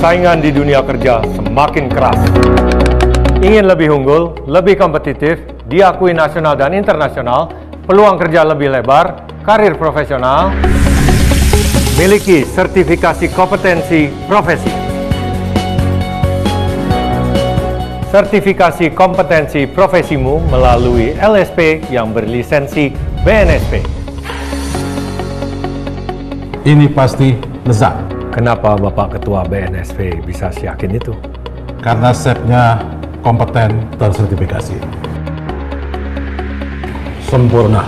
Persaingan di dunia kerja semakin keras. Ingin lebih unggul, lebih kompetitif, diakui nasional dan internasional, peluang kerja lebih lebar, karir profesional, miliki sertifikasi kompetensi profesi. Sertifikasi kompetensi profesimu melalui LSP yang berlisensi BNSP. Ini pasti lezat. Kenapa Bapak Ketua BNSP bisa yakin itu? Karena chefnya kompeten tersertifikasi. Sempurna.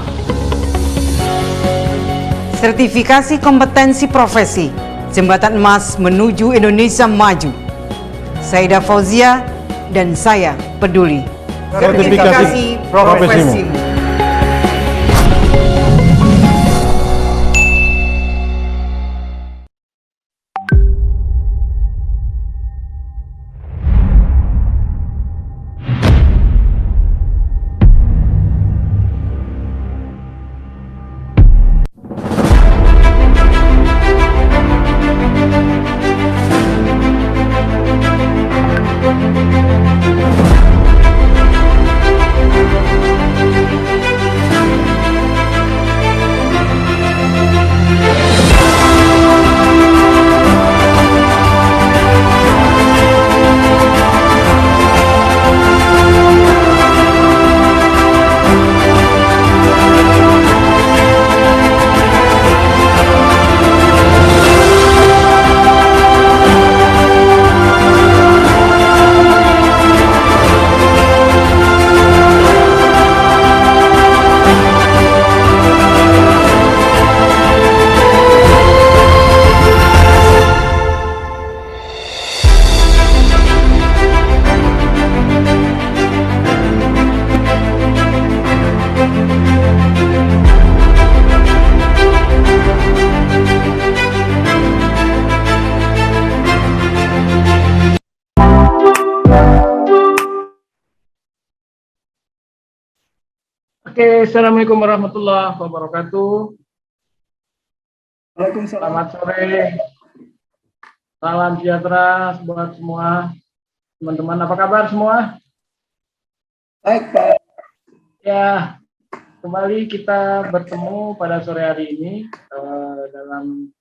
Sertifikasi kompetensi profesi, Jembatan Emas menuju Indonesia maju. Saida Fauzia dan saya peduli. Sertifikasi profesimu. Oke, Assalamualaikum warahmatullahi wabarakatuh. Waalaikumsalam. Selamat sore. Salam sejahtera buat semua teman-teman. Apa kabar semua? Baik, Pak. Ya, kembali kita bertemu pada sore hari ini dalam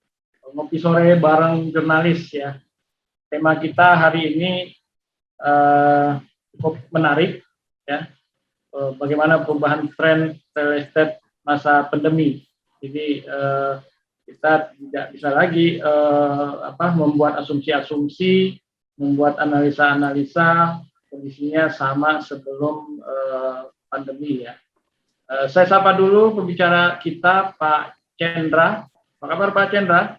ngopi sore bareng jurnalis ya. Tema kita hari ini cukup menarik ya. Bagaimana perubahan tren real estate masa pandemi. Jadi kita tidak bisa lagi membuat asumsi-asumsi, membuat analisa-analisa kondisinya sama sebelum pandemi ya. Saya sapa dulu pembicara kita, Pak Cendra. Apa kabar Pak Cendra?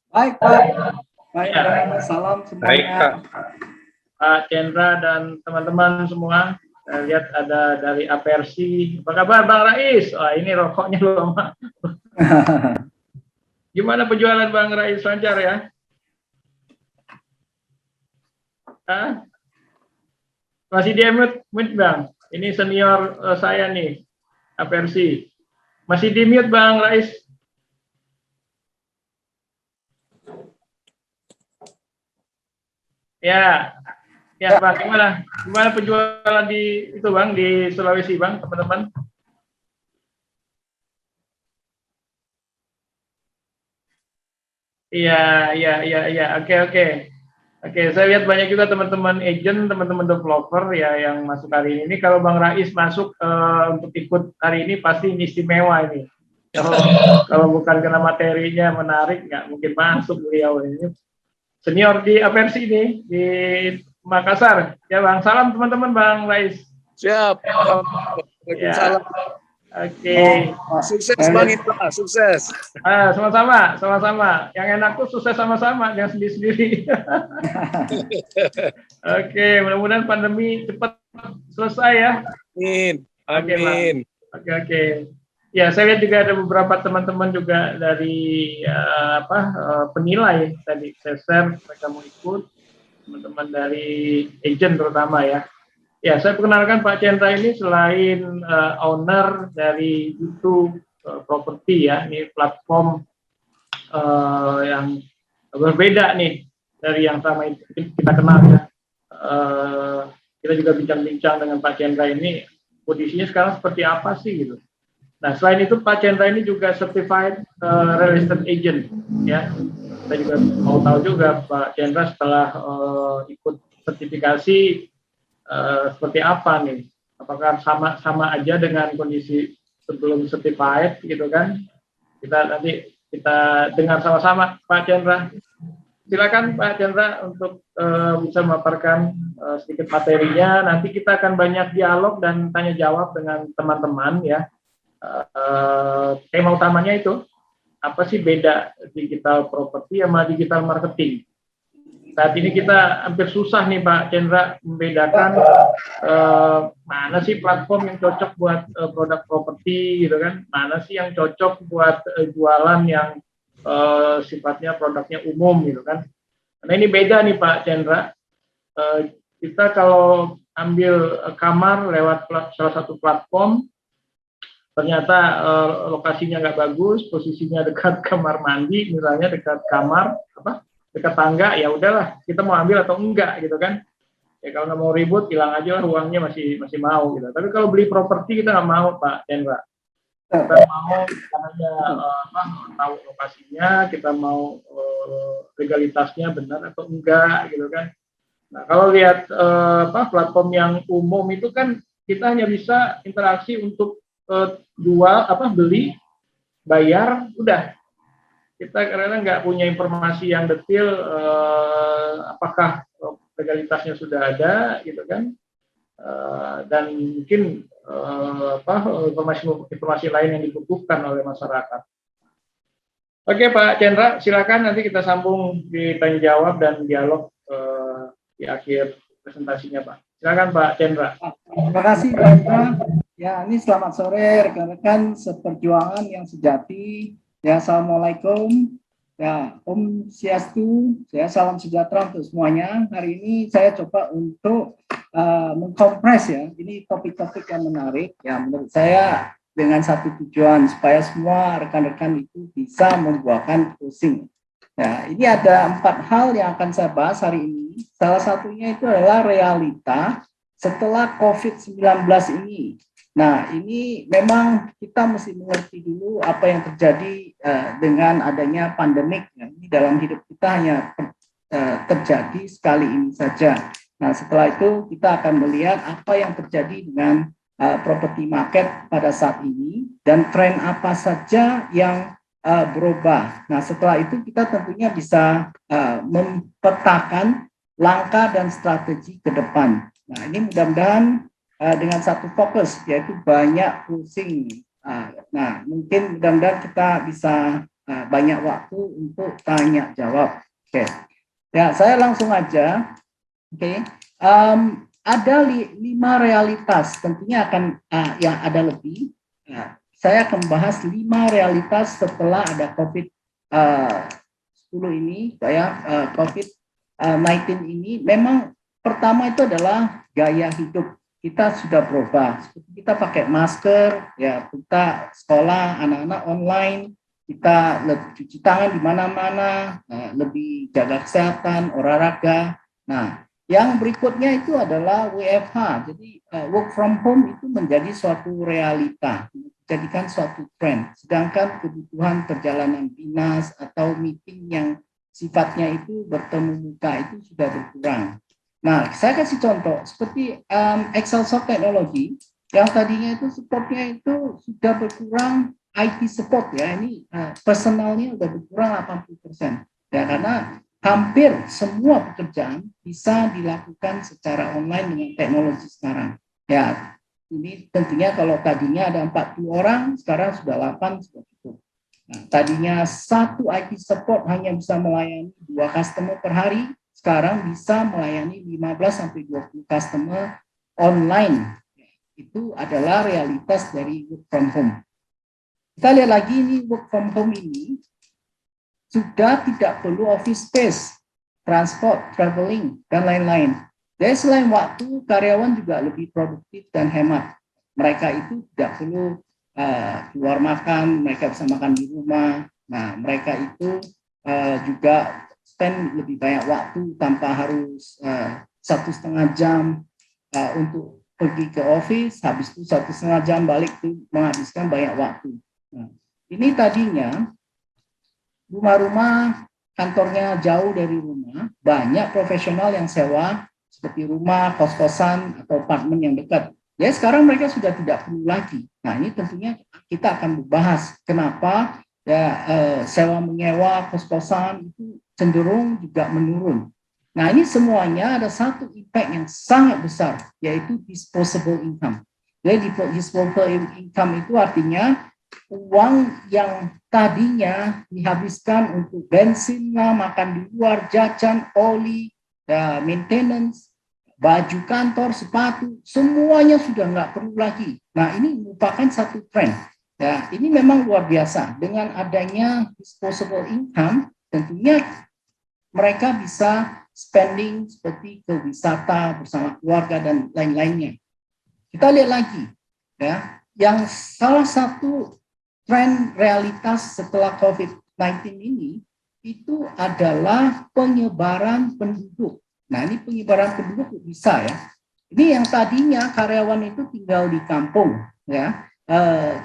Baik, Pak. Baik, ya. Salam semuanya. Baik, Kak. Pak Cendra dan teman-teman semua. Saya lihat ada dari Apersi. Apa kabar Bang Rais? Wah, ini rokoknya lama. Gimana penjualan Bang Rais? Lancar ya? Hah? Masih di mute Bang? Ini senior saya nih, Apersi. Masih di mute Bang Rais? Ya. Ya Bang, gimana penjualan di itu Bang, di Sulawesi Bang, teman-teman? Iya, oke. Saya lihat banyak juga teman-teman agent, teman-teman developer ya yang masuk hari ini. Kalau Bang Rais masuk untuk ikut hari ini pasti ini istimewa ini. Kalau bukan karena materinya menarik, nggak mungkin masuk beliau ini. Senior di Apersi ini di Makassar. Ya Bang, salam teman-teman Bang Rais. Siap. Ya. Waalaikumsalam. Oke. Sukses Bang Indra, sukses. Sama-sama. Yang enak tuh sukses sama-sama, jangan sendiri-sendiri. Oke, mudah-mudahan pandemi cepat selesai ya. Amin. Oke. Ya, saya lihat juga ada beberapa teman-teman juga dari penilai tadi saya share mereka mau ikut. Teman-teman dari agent terutama ya. Ya, saya perkenalkan Pak Cendra ini selain owner dari YouTube Property ya, ini platform yang berbeda nih dari yang sama itu kita kenal ya. Kita juga bincang-bincang dengan Pak Chandra ini kondisinya sekarang seperti apa sih gitu. Nah, selain itu Pak Chandra ini juga certified real estate agent ya. Kita juga mau tahu juga Pak Chandra setelah ikut sertifikasi seperti apa nih? Apakah sama aja dengan kondisi sebelum certified gitu kan? Nanti kita dengar sama-sama Pak Chandra. Silakan Pak Chandra untuk bisa memaparkan sedikit materinya. Nanti kita akan banyak dialog dan tanya jawab dengan teman-teman ya. Tema utamanya itu apa sih beda digital property sama digital marketing? Saat ini kita hampir susah nih Pak Chandra membedakan mana sih platform yang cocok buat produk properti gitu kan, mana sih yang cocok buat jualan yang sifatnya produknya umum gitu kan. Karena ini beda nih Pak Chandra. Kita kalau ambil kamar lewat salah satu platform, ternyata lokasinya nggak bagus, posisinya dekat kamar mandi, misalnya dekat kamar dekat tangga, ya udahlah kita mau ambil atau enggak gitu kan. Ya kalau nggak mau ribut, hilang aja lah uangnya, masih mau gitu. Tapi kalau beli properti kita nggak mau Pak Chandra. Kita mau caranya tahu lokasinya, kita mau legalitasnya benar atau enggak gitu kan. Nah kalau lihat platform yang umum itu kan kita hanya bisa interaksi untuk jual beli, bayar, udah. Kita karena nggak punya informasi yang detail apakah legalitasnya sudah ada gitu kan, dan mungkin informasi lain yang dibutuhkan oleh masyarakat. Oke Pak Chandra, silakan nanti kita sambung di tanya jawab dan dialog di akhir presentasinya Pak. Silakan Pak Chandra. Terima kasih Pak Indra. Ya, ini selamat sore rekan-rekan seperjuangan yang sejati. Ya, assalamualaikum. Ya, Om Swastiastu. Ya, salam sejahtera untuk semuanya. Hari ini saya coba untuk mengkompres ya. Ini topik-topik yang menarik. Ya, menurut saya dengan satu tujuan supaya semua rekan-rekan itu bisa membuahkan closing. Ya, ini ada 4 hal yang akan saya bahas hari ini. Salah satunya itu adalah realita setelah COVID-19 ini. Nah, ini memang kita mesti mengerti dulu apa yang terjadi dengan adanya pandemik. Ya. Ini dalam hidup kita hanya terjadi sekali ini saja. Nah, setelah itu kita akan melihat apa yang terjadi dengan property market pada saat ini dan tren apa saja yang berubah. Nah, setelah itu kita tentunya bisa mempetakan langkah dan strategi ke depan. Nah, ini mudah-mudahan dengan satu fokus, yaitu banyak closing. Nah, mungkin mudah-mudahan kita bisa banyak waktu untuk tanya jawab. Oke, ya saya langsung aja. Oke, ada 5 realitas, tentunya akan yang ada lebih. Saya akan membahas 5 realitas setelah ada COVID-10 ini, COVID-19 ini. Memang pertama itu adalah gaya hidup. Kita sudah berubah. Kita pakai masker, ya kita sekolah anak-anak online, kita cuci tangan di mana-mana, lebih jaga kesehatan, olahraga. Nah, yang berikutnya itu adalah WFH. Jadi work from home itu menjadi suatu realita, menjadikan suatu tren. Sedangkan kebutuhan perjalanan dinas atau meeting yang sifatnya itu bertemu muka itu sudah berkurang. Nah, saya kasih contoh seperti Excel Shop Technology yang tadinya itu supportnya itu sudah berkurang, IT support ya, ini personalnya sudah berkurang 80%. Ya, karena hampir semua pekerjaan bisa dilakukan secara online dengan teknologi sekarang. Ya, ini tentunya kalau tadinya ada 40 orang, sekarang sudah 8 sudah cukup. Nah, tadinya satu IT support hanya bisa melayani 2 customer per hari, sekarang bisa melayani 15-20 customer online. Itu adalah realitas dari work from home. Kita lihat lagi ini work from home ini sudah tidak perlu office space, transport, traveling, dan lain-lain. Dari selain waktu, karyawan juga lebih produktif dan hemat. Mereka itu tidak perlu keluar makan, mereka bisa makan di rumah. Nah, mereka itu juga spend lebih banyak waktu tanpa harus 1,5 jam untuk pergi ke office, habis itu 1,5 jam balik tuh menghabiskan banyak waktu. Nah, ini tadinya rumah-rumah kantornya jauh dari rumah, banyak profesional yang sewa seperti rumah, kos-kosan, atau apartemen yang dekat. Ya sekarang mereka sudah tidak perlu lagi. Nah ini tentunya kita akan membahas kenapa ya sewa menyewa kos-kosan itu cenderung juga menurun. Nah ini semuanya ada satu impact yang sangat besar, yaitu disposable income. Jadi disposable income itu artinya uang yang tadinya dihabiskan untuk bensin lah, makan di luar, jajan, oli, maintenance, baju kantor, sepatu, semuanya sudah nggak perlu lagi. Nah ini merupakan satu tren. Ya, ini memang luar biasa. Dengan adanya disposable income, tentunya mereka bisa spending seperti ke wisata bersama keluarga dan lain-lainnya. Kita lihat lagi, ya, yang salah satu tren realitas setelah COVID-19 ini itu adalah penyebaran penduduk. Nah, ini penyebaran penduduk bisa ya. Ini yang tadinya karyawan itu tinggal di kampung, ya.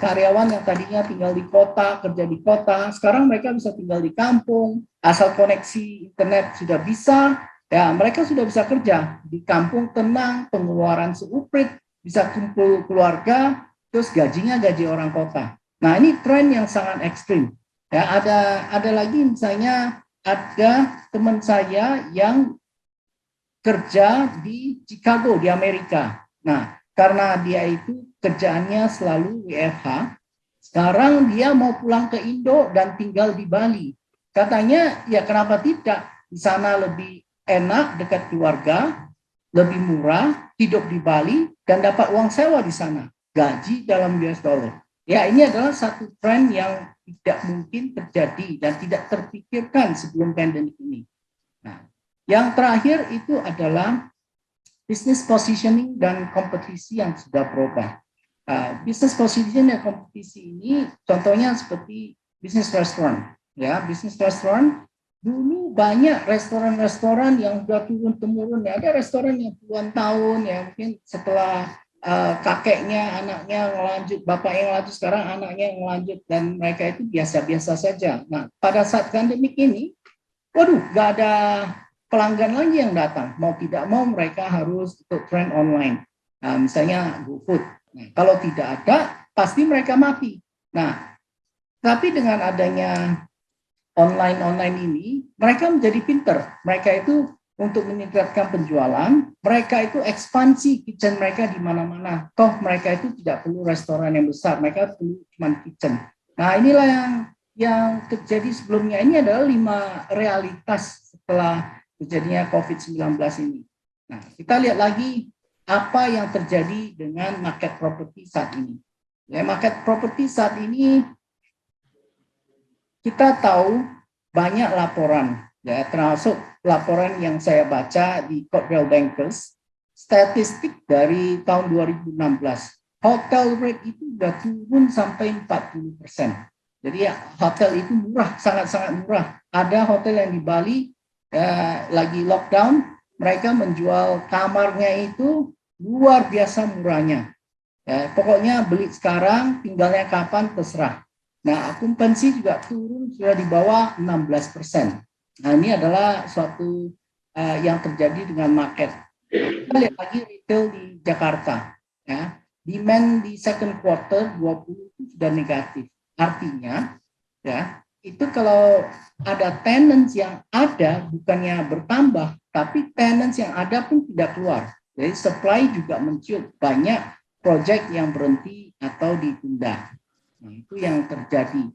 Karyawan yang tadinya tinggal di kota, kerja di kota, sekarang mereka bisa tinggal di kampung, asal koneksi internet sudah bisa, ya mereka sudah bisa kerja di kampung tenang, pengeluaran seuprit, bisa kumpul keluarga, terus gajinya gaji orang kota. Nah ini tren yang sangat ekstrim. Ya ada lagi misalnya ada teman saya yang kerja di Chicago di Amerika. Nah karena dia itu kerjaannya selalu WFH, sekarang dia mau pulang ke Indo dan tinggal di Bali. Katanya ya kenapa tidak, di sana lebih enak dekat keluarga, lebih murah, hidup di Bali dan dapat uang sewa di sana, gaji dalam US dollar. Ya, ini adalah satu tren yang tidak mungkin terjadi dan tidak terpikirkan sebelum pandemi ini. Nah, yang terakhir itu adalah business positioning dan kompetisi yang sudah berubah. Business positioning dan kompetisi ini contohnya seperti business restaurant. Ya, business restaurant dulu banyak restoran-restoran yang sudah turun-temurun. Ya, ada restoran yang puluhan tahun, ya mungkin setelah kakeknya, anaknya ngelanjut, bapaknya ngelanjut, sekarang anaknya yang ngelanjut, dan mereka itu biasa-biasa saja. Nah, pada saat pandemik ini, waduh, nggak ada pelanggan lagi yang datang. Mau tidak mau mereka harus ikut tren online. Nah, misalnya GoFood. Nah, kalau tidak ada, pasti mereka mati. Nah, tapi dengan adanya online ini, mereka menjadi pinter. Mereka itu untuk meningkatkan penjualan, mereka itu ekspansi kitchen mereka di mana-mana. Toh mereka itu tidak perlu restoran yang besar, mereka perlu cuma kitchen. Nah inilah yang terjadi sebelumnya. Ini adalah 5 realitas setelah terjadinya COVID-19 ini. Nah kita lihat lagi apa yang terjadi dengan market property saat ini. Ya, market property saat ini kita tahu banyak laporan, ya termasuk laporan yang saya baca di Coldwell Bankers, statistik dari tahun 2016, hotel rate itu sudah turun sampai 40%. Jadi ya, hotel itu murah, sangat-sangat murah. Ada hotel yang di Bali lagi lockdown, mereka menjual kamarnya itu luar biasa murahnya. Ya, pokoknya beli sekarang, tinggalnya kapan terserah. Nah, okupansi juga turun sudah di bawah 16%. Nah, ini adalah suatu yang terjadi dengan market. Kita lihat lagi retail di Jakarta. Ya. Demand di second quarter 20 itu sudah negatif. Artinya, ya itu kalau ada tenants yang ada bukannya bertambah, tapi tenants yang ada pun tidak keluar. Jadi supply juga menciut, banyak proyek yang berhenti atau ditunda. Nah, itu yang terjadi.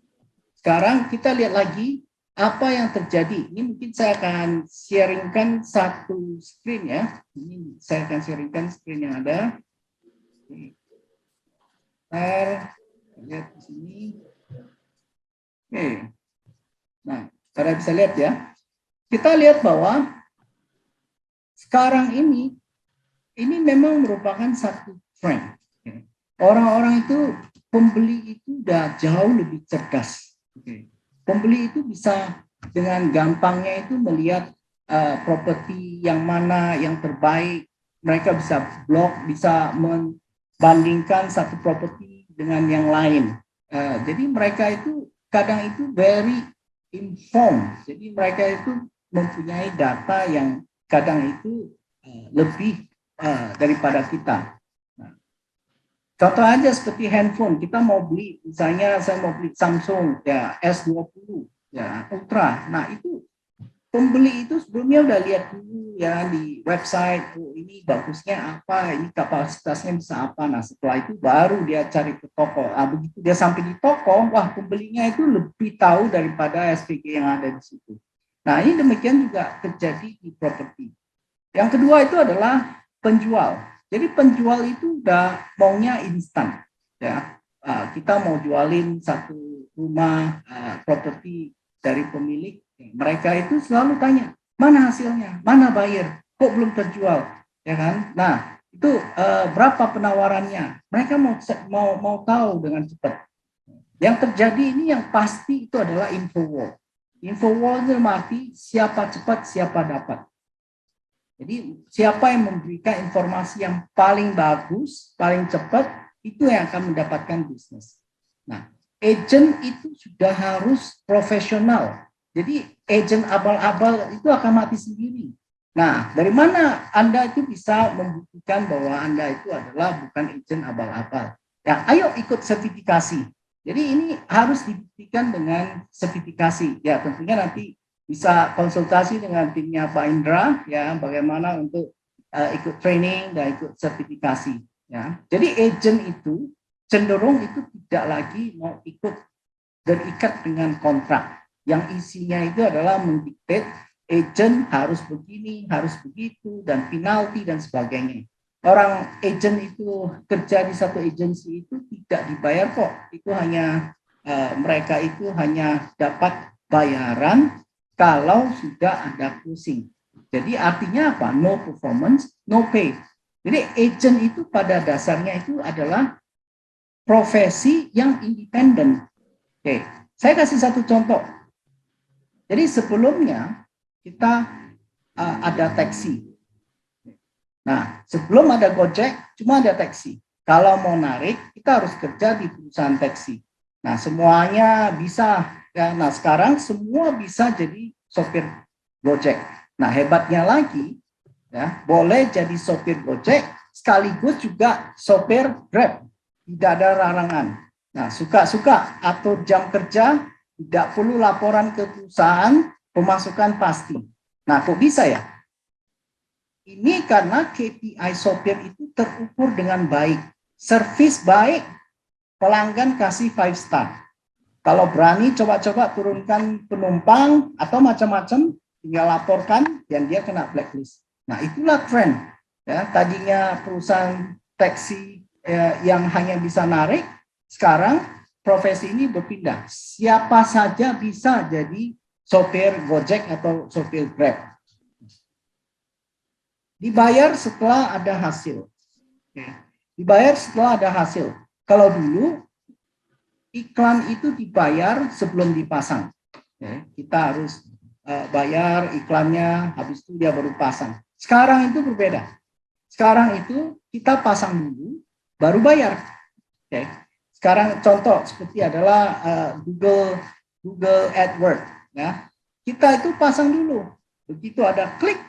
Sekarang kita lihat lagi apa yang terjadi. Ini mungkin saya akan sharingkan satu screen ya. Ini saya akan sharingkan screen yang ada. Lihat di sini. Oke. Nah, pada bisa lihat ya. Kita lihat bahwa sekarang ini memang merupakan satu tren. Orang-orang itu, pembeli itu udah jauh lebih cerdas. Pembeli itu bisa dengan gampangnya itu melihat properti yang mana yang terbaik. Mereka bisa blog, bisa membandingkan satu properti dengan yang lain. Jadi mereka itu kadang itu very informed. Jadi mereka itu mempunyai data yang kadang itu lebih daripada kita. Nah, contoh aja seperti handphone, kita mau beli, misalnya saya mau beli Samsung ya S20 ya Ultra. Nah itu pembeli itu sebelumnya udah lihat dulu ya di website, oh ini bagusnya apa, ini kapasitasnya bisa apa. Nah setelah itu baru dia cari ke toko. Nah, begitu dia sampai di toko, wah pembelinya itu lebih tahu daripada SPG yang ada di situ. Nah ini demikian juga terjadi di properti. Yang kedua itu adalah penjual. Jadi penjual itu udah maunya instan. Ya, kita mau jualin satu rumah properti dari pemilik, mereka itu selalu tanya, mana hasilnya, mana buyer, kok belum terjual, ya kan? Nah itu berapa penawarannya? Mereka mau tahu dengan cepat. Yang terjadi ini yang pasti itu adalah info wall. Info wall itu berarti siapa cepat, siapa dapat. Jadi siapa yang memberikan informasi yang paling bagus, paling cepat, itu yang akan mendapatkan bisnis. Nah, agent itu sudah harus profesional. Jadi agent abal-abal itu akan mati sendiri. Nah, dari mana Anda itu bisa membuktikan bahwa Anda itu adalah bukan agent abal-abal? Ya, ayo ikut sertifikasi. Jadi ini harus dibuktikan dengan sertifikasi. Ya, tentunya nanti bisa konsultasi dengan timnya Pak Indra ya bagaimana untuk ikut training dan ikut sertifikasi ya. Jadi agent itu cenderung itu tidak lagi mau ikut terikat dengan kontrak yang isinya itu adalah mendikte agent harus begini, harus begitu dan penalti dan sebagainya. Orang agent itu kerja di satu agensi itu tidak dibayar kok. Itu hanya mereka itu hanya dapat bayaran kalau sudah ada closing. Jadi artinya apa? No performance, no pay. Jadi agent itu pada dasarnya itu adalah profesi yang independen. Oke, saya kasih satu contoh. Jadi sebelumnya kita ada taksi. Nah, sebelum ada Gojek, cuma ada taksi. Kalau mau narik, kita harus kerja di perusahaan taksi. Nah, semuanya bisa. Ya, nah sekarang semua bisa jadi sopir Gojek. Nah hebatnya lagi, ya boleh jadi sopir Gojek sekaligus juga sopir Grab. Tidak ada larangan. Nah suka-suka atur jam kerja, tidak perlu laporan ke perusahaan, pemasukan pasti. Nah kok bisa ya? Ini karena KPI sopir itu terukur dengan baik. Servis baik, pelanggan kasih 5 star. Kalau berani coba-coba turunkan penumpang atau macam-macam, tinggal laporkan dan dia kena blacklist. Nah itulah tren. Ya, tadinya perusahaan taksi yang hanya bisa narik, sekarang profesi ini berpindah. Siapa saja bisa jadi sopir Gojek atau sopir Grab. Dibayar setelah ada hasil. Dibayar setelah ada hasil. Kalau dulu iklan itu dibayar sebelum dipasang. Kita harus bayar iklannya, habis itu dia baru pasang. Sekarang itu berbeda. Sekarang itu kita pasang dulu, baru bayar. Sekarang contoh seperti adalah Google AdWords. Ya. Kita itu pasang dulu. Begitu ada klik,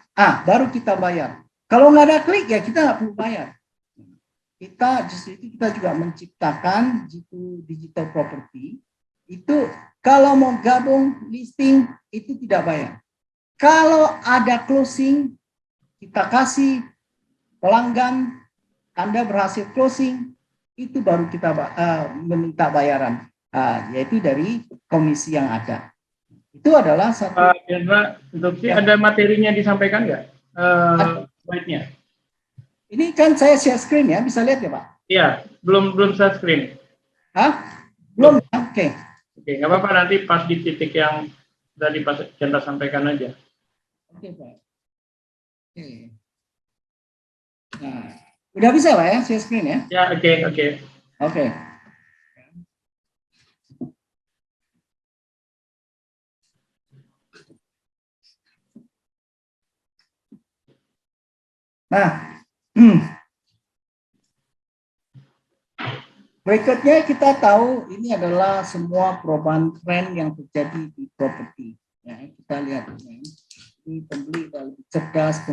baru kita bayar. Kalau nggak ada klik, ya kita nggak perlu bayar. Kita justru itu kita juga menciptakan digital property itu kalau mau gabung listing itu tidak bayar. Kalau ada closing kita kasih pelanggan Anda berhasil closing itu baru kita meminta bayaran yaitu dari komisi yang ada. Itu adalah satu. Indra, ada materinya disampaikan nggak? Baiknya. Ini kan saya share screen ya, bisa lihat ya Pak? Iya, belum share screen. Belum? Oke. Oke, nggak apa-apa nanti pas di titik yang tadi Pak Chandra sampaikan aja. Oke Pak. Oke. Nah, udah bisa Pak ya share screen ya? Ya, oke. Oke. Nah, berikutnya kita tahu ini adalah semua perubahan tren yang terjadi di properti. Ya, kita lihat ya. Ini pembeli lebih cerdas,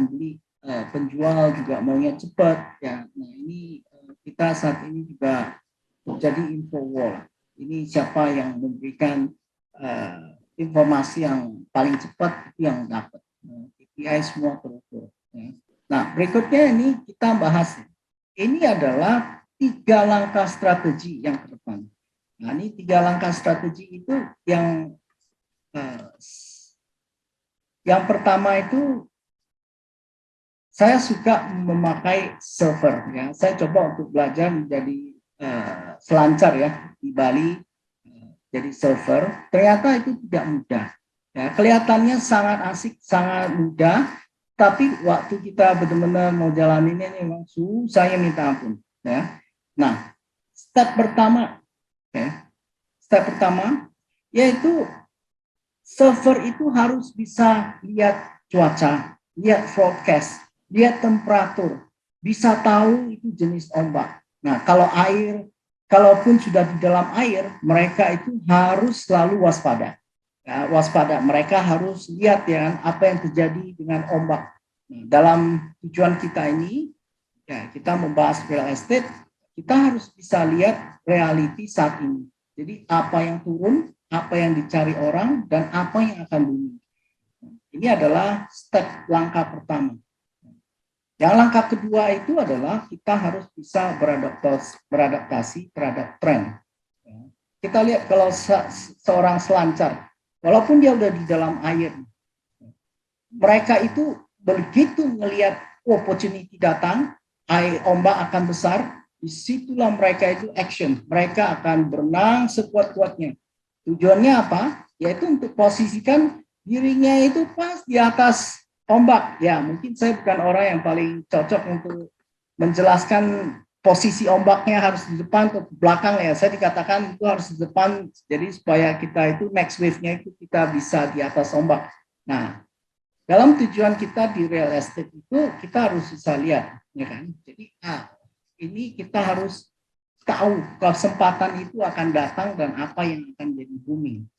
penjual juga maunya cepat. Ya, nah ini kita saat ini juga terjadi info war. Ini siapa yang memberikan informasi yang paling cepat itu yang dapat. KPI semua terukur. Ya. Nah berikutnya ini kita bahas. Ini adalah 3 langkah strategi yang ke depan. Nah, ini 3 langkah strategi itu yang pertama itu saya suka memakai server. Ya, saya coba untuk belajar menjadi selancar ya di Bali jadi server. Ternyata itu tidak mudah. Ya, kelihatannya sangat asik, sangat mudah, tapi waktu kita benar-benar mau jalaninnya ini memang susahnya minta ampun. Ya. Nah, step pertama yaitu server itu harus bisa lihat cuaca, lihat forecast, lihat temperatur, bisa tahu itu jenis ombak. Nah, kalaupun sudah di dalam air, mereka itu harus selalu waspada. Ya, waspada, mereka harus lihat ya apa yang terjadi dengan ombak. Nah, dalam tujuan kita ini, ya, kita membahas real estate. Kita harus bisa lihat reality saat ini. Jadi apa yang turun, apa yang dicari orang, dan apa yang akan booming. Ini adalah step langkah pertama. Yang langkah kedua itu adalah kita harus bisa beradaptasi terhadap tren. Kita lihat kalau seorang selancar, walaupun dia udah di dalam air, mereka itu begitu melihat opportunity datang, ombak akan besar, disitulah mereka itu action. Mereka akan berenang sekuat-kuatnya. Tujuannya apa? Yaitu untuk posisikan dirinya itu pas di atas ombak. Ya, mungkin saya bukan orang yang paling cocok untuk menjelaskan posisi ombaknya harus di depan atau di belakang ya. Saya dikatakan itu harus di depan, jadi supaya kita itu next wave-nya itu kita bisa di atas ombak. Nah, dalam tujuan kita di real estate itu kita harus bisa lihat, ya kan? Jadi ini kita harus tahu kesempatan itu akan datang dan apa yang akan jadi booming.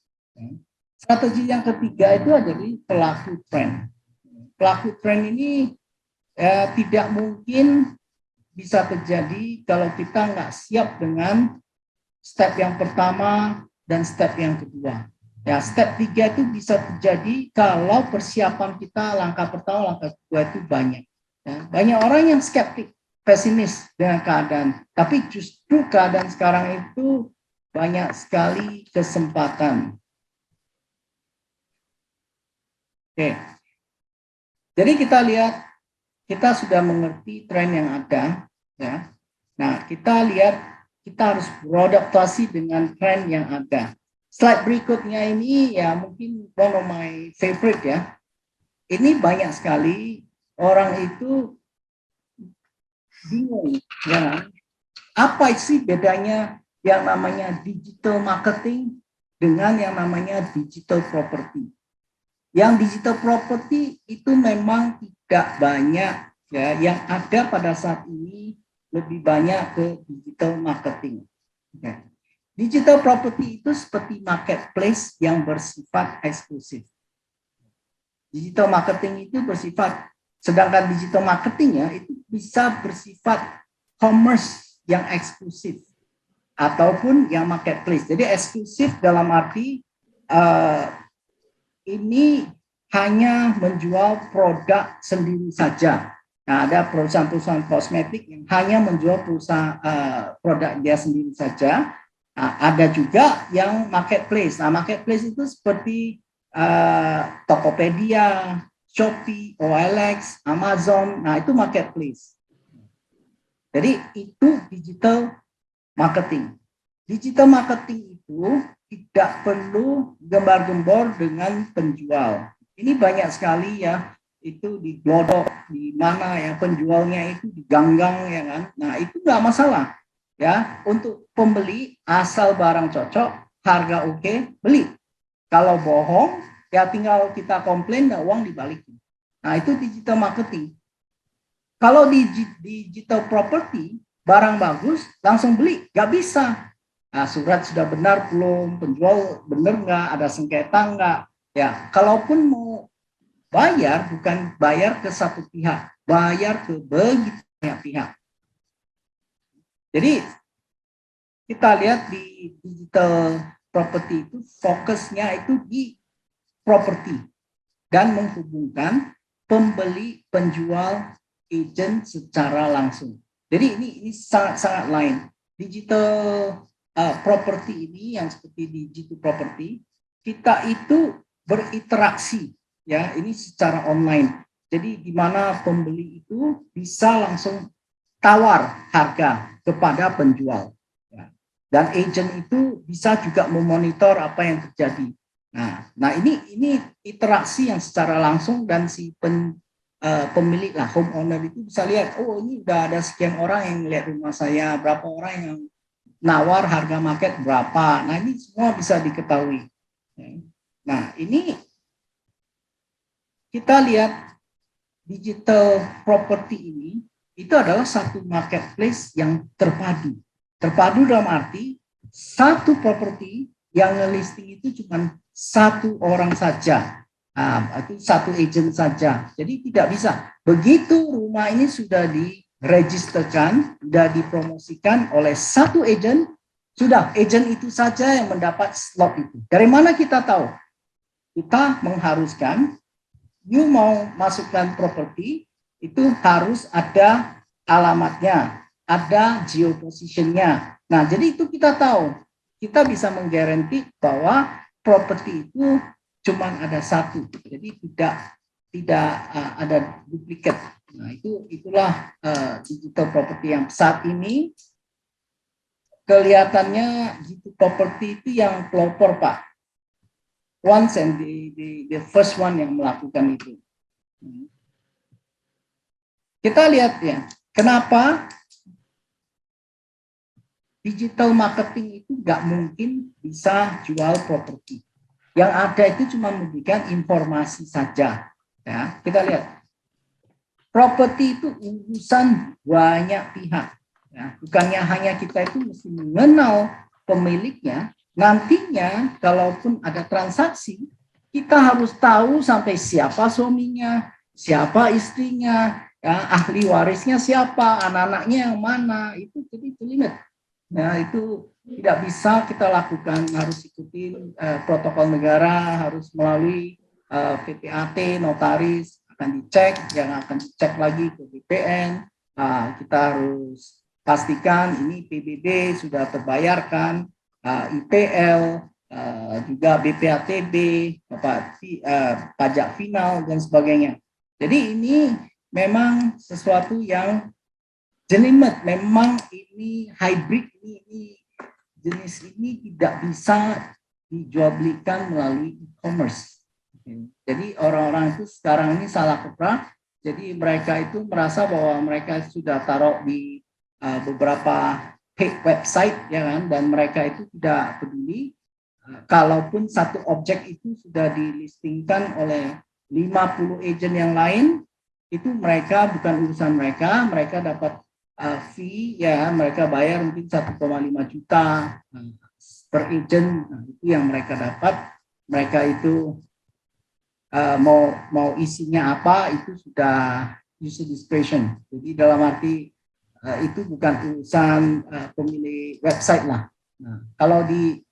Strategi yang ketiga itu adalah pelaku tren. Pelaku tren ini tidak mungkin bisa terjadi kalau kita nggak siap dengan step yang pertama dan step yang kedua. Ya, step 3 itu bisa terjadi kalau persiapan kita langkah pertama, langkah kedua itu banyak. Ya, banyak orang yang skeptik, pesimis dengan keadaan. Tapi justru keadaan sekarang itu banyak sekali kesempatan. Oke. Jadi kita lihat, kita sudah mengerti tren yang ada. Ya. Nah, kita lihat, kita harus beradaptasi dengan tren yang ada. Slide berikutnya ini ya mungkin one of my favorite ya. Ini banyak sekali orang itu bingung ya. Apa sih bedanya yang namanya digital marketing dengan yang namanya digital property? Yang digital property itu memang tidak banyak ya, yang ada pada saat ini lebih banyak ke digital marketing. Ya. Digital property itu seperti marketplace yang bersifat eksklusif. Digital marketing itu bersifat, sedangkan digital marketingnya itu bisa bersifat commerce yang eksklusif ataupun yang marketplace. Jadi eksklusif dalam arti ini hanya menjual produk sendiri saja. Nah, ada perusahaan-perusahaan kosmetik yang hanya menjual produk dia sendiri saja. Nah, ada juga yang marketplace. Nah, marketplace itu seperti Tokopedia, Shopee, OLX, Amazon. Nah, itu marketplace. Jadi itu digital marketing. Digital marketing itu tidak perlu gembar-gembor dengan penjual. Ini banyak sekali ya, itu di glodok, di mana ya penjualnya itu diganggang ya kan. Nah, itu nggak masalah. Ya, untuk pembeli asal barang cocok, harga oke, beli. Kalau bohong, ya tinggal kita komplain dan uang dibalikin. Nah, itu digital marketing. Kalau di digital property, barang bagus langsung beli, nggak bisa. Nah, surat sudah benar belum, penjual benar nggak, ada sengketa nggak. Ya, kalaupun mau bayar, bukan bayar ke satu pihak, bayar ke begitu banyak pihak. Jadi kita lihat di digital property itu fokusnya itu di property dan menghubungkan pembeli, penjual, agent secara langsung. Jadi ini sangat lain. Digital property ini yang seperti digital property, kita itu berinteraksi, ya, ini secara online. Jadi di mana pembeli itu bisa langsung tawar harga kepada penjual, ya. Dan agent itu bisa juga memonitor apa yang terjadi. Nah ini interaksi yang secara langsung, dan si pemilik lah, homeowner itu bisa lihat, oh ini udah ada sekian orang yang lihat rumah saya, berapa orang yang nawar harga market berapa. Nah ini semua bisa diketahui. Nah ini kita lihat digital property ini itu adalah satu marketplace yang terpadu. Terpadu dalam arti satu properti yang listing itu cuma satu orang saja. Itu satu agent saja. Jadi tidak bisa. Begitu rumah ini sudah diregisterkan, sudah dipromosikan oleh satu agent, sudah agent itu saja yang mendapat slot itu. Dari mana kita tahu? Kita mengharuskan, you mau masukkan properti, itu harus ada alamatnya, ada geopositionnya. Nah, jadi itu kita tahu. Kita bisa menggaranti bahwa properti itu cuma ada satu, jadi tidak ada duplikat. Nah itulah digital property yang saat ini kelihatannya digital property itu yang pelopor, Pak. Once and the first one yang melakukan itu. Kita lihat ya, kenapa digital marketing itu nggak mungkin bisa jual properti. Yang ada itu cuma memberikan informasi saja. Ya, kita lihat. Properti itu urusan banyak pihak. Ya, bukannya hanya kita itu mesti mengenal pemiliknya. Nantinya kalaupun ada transaksi, kita harus tahu sampai siapa suaminya, siapa istrinya, ya, ahli warisnya siapa, anak-anaknya yang mana. Itu jadi jelimet. Nah, itu tidak bisa kita lakukan, harus ikutin protokol negara, harus melalui PPAT, notaris, akan dicek, yang akan dicek lagi ke BPN. Kita harus pastikan ini PBB sudah terbayarkan, IPL, juga BPATB, pajak final, dan sebagainya. Jadi ini memang sesuatu yang jelimet, memang ini hybrid, ini jenis ini tidak bisa dijual belikan melalui e-commerce. Jadi orang-orang itu sekarang ini salah kaprah. Jadi mereka itu merasa bahwa mereka sudah taruh di beberapa paid website, ya kan, dan mereka itu tidak peduli. Kalaupun satu objek itu sudah dilistingkan oleh 50 agent yang lain, itu mereka bukan urusan mereka, mereka dapat fee, ya, mereka bayar mungkin 1,5 juta per agent. Nah, itu yang mereka dapat. Mereka itu mau isinya apa itu sudah user discretion. Jadi dalam arti itu bukan urusan pemilik website lah. Nah, kalau di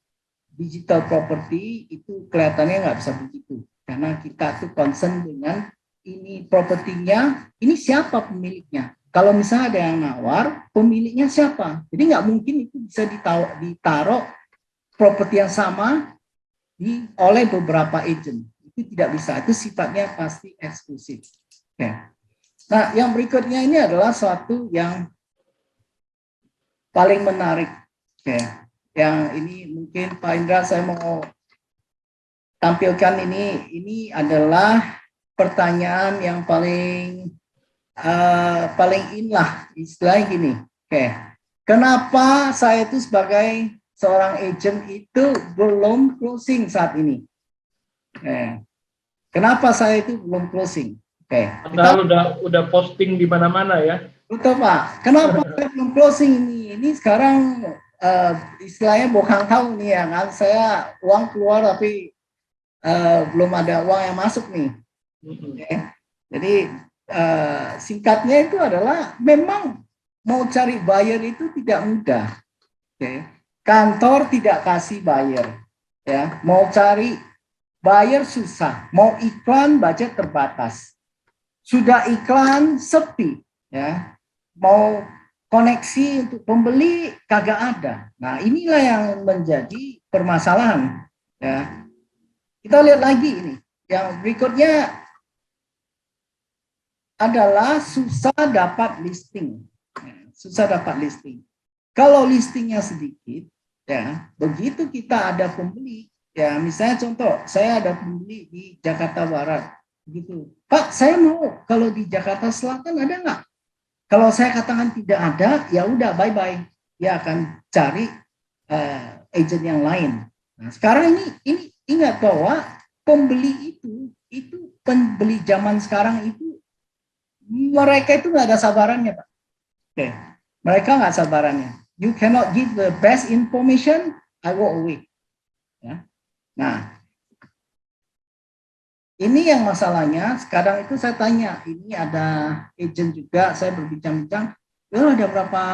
digital property itu kelihatannya nggak bisa begitu, karena kita tuh concern dengan ini propertinya, ini siapa pemiliknya. Kalau misalnya ada yang nawar, pemiliknya siapa? Jadi nggak mungkin itu bisa ditaruh properti yang sama oleh beberapa agent. Itu tidak bisa. Itu sifatnya pasti eksklusif. Oke. Nah, yang berikutnya ini adalah suatu yang paling menarik. Oke. Yang ini mungkin Pak Indra saya mau tampilkan ini. Ini adalah pertanyaan yang paling in lah, istilahnya gini. Oke. Kenapa saya itu sebagai seorang agent itu belum closing saat ini? Kenapa saya itu belum closing? Oke, Padahal udah posting di mana-mana ya. betul Pak. Kenapa saya belum closing ini? Ini sekarang istilahnya bokang tahu nih ya kan. Saya uang keluar tapi belum ada uang yang masuk nih. Oke. Jadi singkatnya itu adalah memang mau cari buyer itu tidak mudah. Oke. Kantor tidak kasih buyer. Ya, mau cari buyer susah. Mau iklan budget terbatas. Sudah iklan sepi. Ya, mau koneksi untuk pembeli kagak ada. Nah, inilah yang menjadi permasalahan. Ya, kita lihat lagi ini. Yang berikutnya adalah susah dapat listing. Susah dapat listing. Kalau listingnya sedikit, ya begitu kita ada pembeli, ya misalnya contoh, saya ada pembeli di Jakarta Barat, gitu. Pak, saya mau kalau di Jakarta Selatan ada nggak? Kalau saya katakan tidak ada, ya udah bye bye. Dia akan cari agent yang lain. Nah, sekarang ini ingat bahwa pembeli itu pembeli zaman sekarang itu mereka itu nggak ada sabarannya, Pak. Oke, mereka nggak sabarannya. You cannot give the best information, I walk away. Ya. Nah, ini yang masalahnya. Sekarang itu saya tanya, ini ada agent juga, saya berbincang-bincang, lalu ada berapa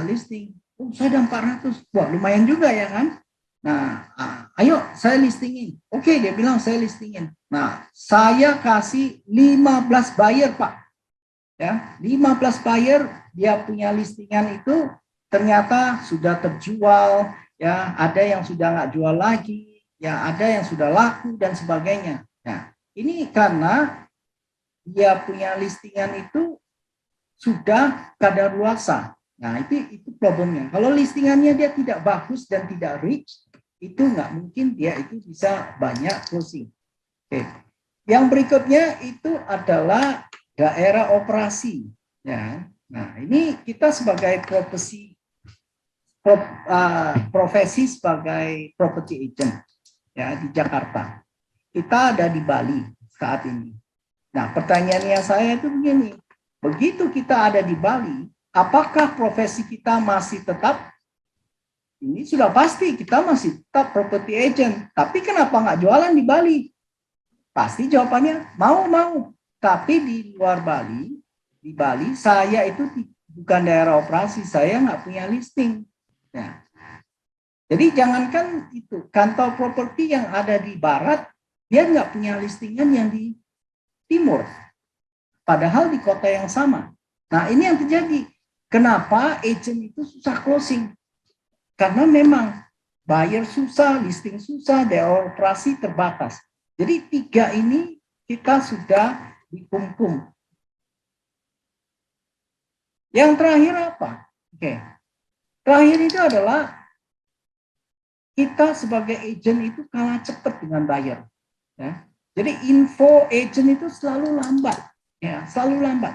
listing? Oh, saya ada 400. Wah, lumayan juga ya kan? Nah, ayo saya listingin. Oke, dia bilang saya listingin. Nah, saya kasih 15 buyer, Pak. Ya, 15 buyer dia punya listingan itu ternyata sudah terjual, ya, ada yang sudah nggak jual lagi, ya, ada yang sudah laku dan sebagainya. Nah, ini karena dia punya listingan itu sudah kadaluarsa. Nah, itu problemnya. Kalau listingannya dia tidak bagus dan tidak rich, itu nggak mungkin dia itu bisa banyak closing. Oke. Yang berikutnya itu adalah daerah operasi. Ya. Nah, ini kita sebagai profesi sebagai property agent ya di Jakarta. Kita ada di Bali saat ini. Nah, pertanyaannya saya itu begini, begitu kita ada di Bali, apakah profesi kita masih tetap? Ini sudah pasti kita masih tetap property agent, tapi kenapa nggak jualan di Bali? Pasti jawabannya mau. Tapi di luar Bali, di Bali saya itu bukan daerah operasi, saya nggak punya listing. Nah, jadi jangankan itu kantor properti yang ada di barat, dia nggak punya listingan yang di timur, padahal di kota yang sama. Nah, ini yang terjadi. Kenapa agent itu susah closing? Karena memang buyer susah, listing susah, daerah operasi terbatas. Jadi 3 ini kita sudah dikungkung. Yang terakhir apa? Oke. Terakhir itu adalah kita sebagai agent itu kalah cepat dengan buyer. Ya. Jadi info agent itu selalu lambat. Ya, selalu lambat.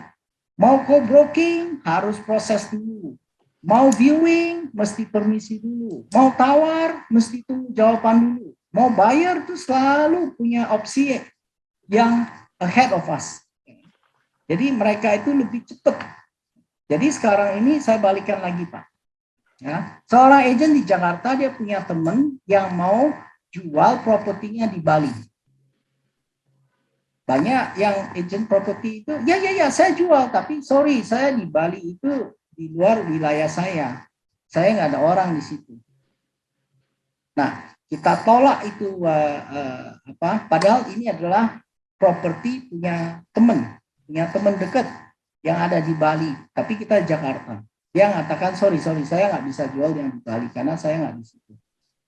Mau co-broking harus proses dulu. Mau viewing mesti permisi dulu. Mau tawar mesti tunggu jawaban dulu. Mau buyer tuh selalu punya opsi yang ahead of us. Jadi mereka itu lebih cepat. Jadi sekarang ini saya balikan lagi, Pak. Ya, seorang agent di Jakarta dia punya teman yang mau jual propertinya di Bali. Banyak yang agent properti itu, ya saya jual, tapi sorry saya di Bali itu di luar wilayah saya nggak ada orang di situ. Nah, kita tolak itu padahal ini adalah properti punya teman dekat yang ada di Bali, tapi kita di Jakarta. Dia mengatakan sorry saya nggak bisa jual yang di Bali karena saya nggak di situ.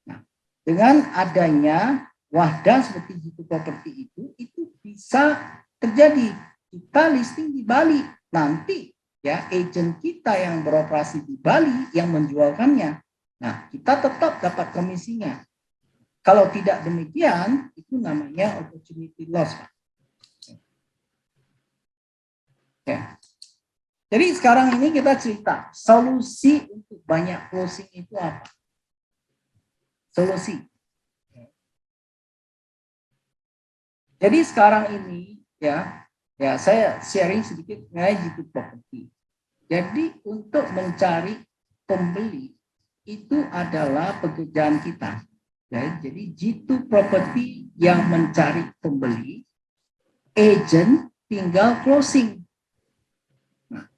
Nah, dengan adanya wadah seperti Jitu Properti itu bisa terjadi. Kita listing di Bali, nanti ya agent kita yang beroperasi di Bali yang menjualkannya. Nah, kita tetap dapat komisinya. Kalau tidak demikian, itu namanya opportunity loss, Pak. Oke. Jadi sekarang ini kita cerita solusi untuk banyak closing itu apa? Solusi. Jadi sekarang ini ya Ya, saya sharing sedikit mengenai G2 property. Jadi untuk mencari pembeli itu adalah pekerjaan kita. Ya, jadi G2 property yang mencari pembeli, agent tinggal closing. Nah,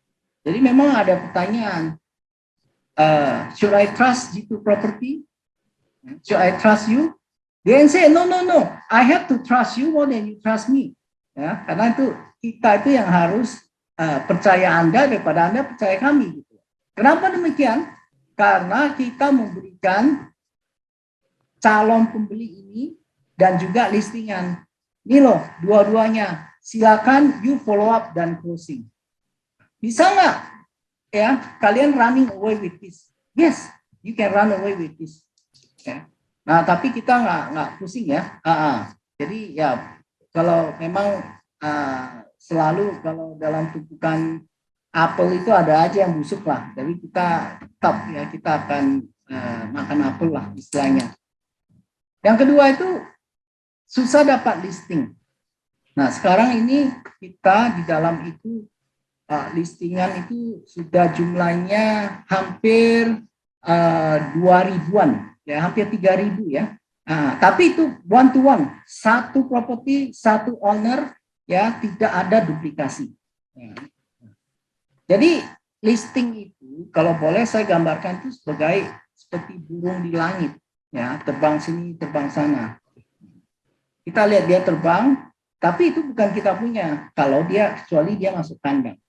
jadi memang ada pertanyaan, should I trust G2 property? Should I trust you? They say no, I have to trust you more than you trust me. Ya, karena itu kita itu yang harus percaya Anda daripada Anda percaya kami. Gitu. Kenapa demikian? Karena kita memberikan calon pembeli ini dan juga listingan. Ini loh, dua-duanya. Silakan you follow up dan closing. Bisa nggak? Ya, kalian running away with this? Yes, you can run away with this. Ya. Nah, tapi kita nggak pusing ya. Jadi ya, kalau memang selalu kalau dalam tumpukan apel itu ada aja yang busuk lah. Jadi kita tetap ya kita akan makan apel lah istilahnya. Yang kedua itu susah dapat listing. Nah sekarang ini kita di dalam itu listingan itu sudah jumlahnya hampir 2.000-an, ya hampir 3.000 ya. Tapi itu one to one, satu properti, satu owner, ya tidak ada duplikasi. Jadi listing itu kalau boleh saya gambarkan itu seperti burung di langit, ya terbang sini, terbang sana. Kita lihat dia terbang, tapi itu bukan kita punya. Kalau dia kecuali dia masuk kandang.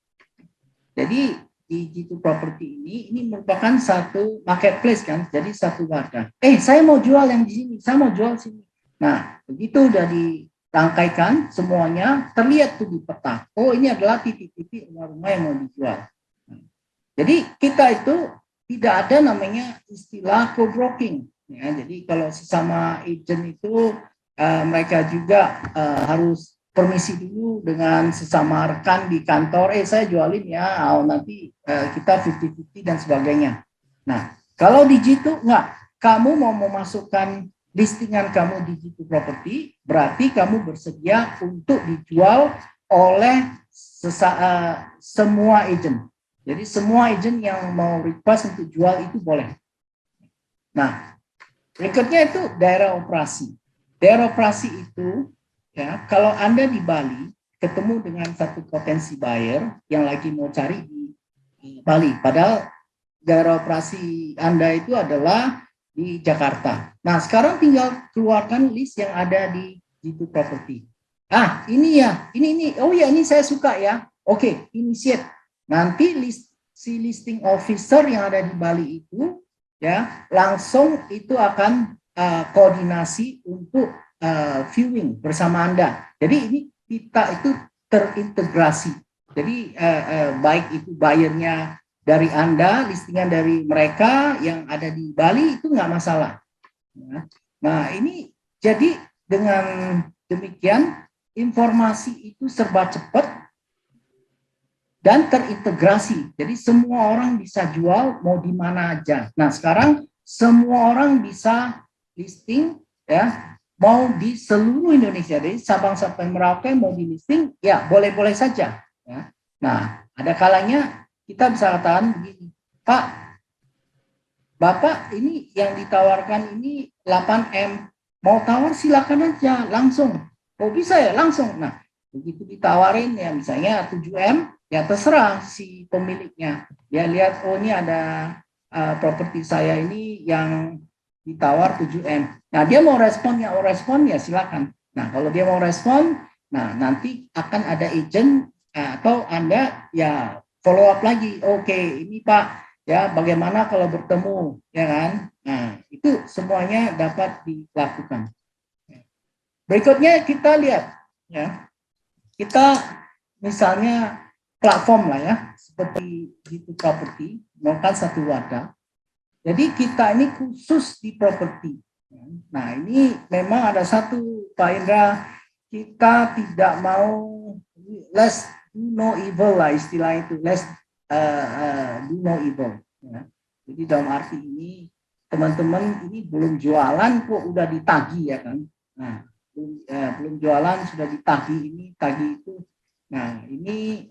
Jadi di G2 property ini merupakan satu marketplace kan, jadi satu wadah. Saya mau jual yang di sini, saya mau jual sini. Nah begitu udah dirangkaikan semuanya, terlihat tuh di peta. Oh ini adalah titik-titik rumah-rumah yang mau dijual. Jadi kita itu tidak ada namanya istilah co-broking. Ya, jadi kalau sesama agent itu mereka juga harus permisi dulu dengan sesama rekan di kantor, saya jualin ya, nanti kita 50-50 dan sebagainya. Nah, kalau di G2 enggak, kamu mau memasukkan listingan kamu di G2 property, berarti kamu bersedia untuk dijual oleh semua agent. Jadi semua agent yang mau request untuk jual itu boleh. Nah, berikutnya itu daerah operasi. Daerah operasi itu ya, kalau Anda di Bali ketemu dengan satu potensi buyer yang lagi mau cari di Bali, padahal daerah operasi Anda itu adalah di Jakarta. Nah, sekarang tinggal keluarkan list yang ada di G2 property. Ini ya, ini. Oh ya, ini saya suka ya. Oke, initiate. Nanti si listing officer yang ada di Bali itu ya, langsung itu akan koordinasi untuk viewing bersama Anda. Jadi ini kita itu terintegrasi. Jadi baik itu buyernya dari Anda, listingan dari mereka yang ada di Bali itu nggak masalah. Nah ini jadi dengan demikian informasi itu serba cepat dan terintegrasi. Jadi semua orang bisa jual mau di mana aja. Nah sekarang semua orang bisa listing ya, mau di seluruh Indonesia, dari Sabang sampai Merauke mau di listing, ya boleh-boleh saja. Ya. Nah, ada kalanya kita bisa katakan begini, Pak, Bapak ini yang ditawarkan ini 8M, mau tawar silakan aja, langsung. Oh bisa ya, langsung. Nah, begitu ditawarin ya misalnya 7M, ya terserah si pemiliknya. Dia lihat, oh ini ada properti saya ini yang ditawar 7M. Nah, dia mau respon ya silakan. Nah, kalau dia mau respon, nah nanti akan ada agent atau Anda ya follow up lagi. Oke, ini Pak, ya bagaimana kalau bertemu, ya kan? Nah, itu semuanya dapat dilakukan. Berikutnya kita lihat ya. Kita misalnya platform lah ya, seperti G2 property, melakukan satu wadah. Jadi kita ini khusus di properti. Nah ini memang ada satu Pak Indra, kita tidak mau let's do no evil lah istilah itu, let's do no evil. Ya. Jadi dalam arti ini teman-teman ini belum jualan kok udah ditagih ya kan. Nah belum jualan sudah ditagih ini, tagih itu Nah, ini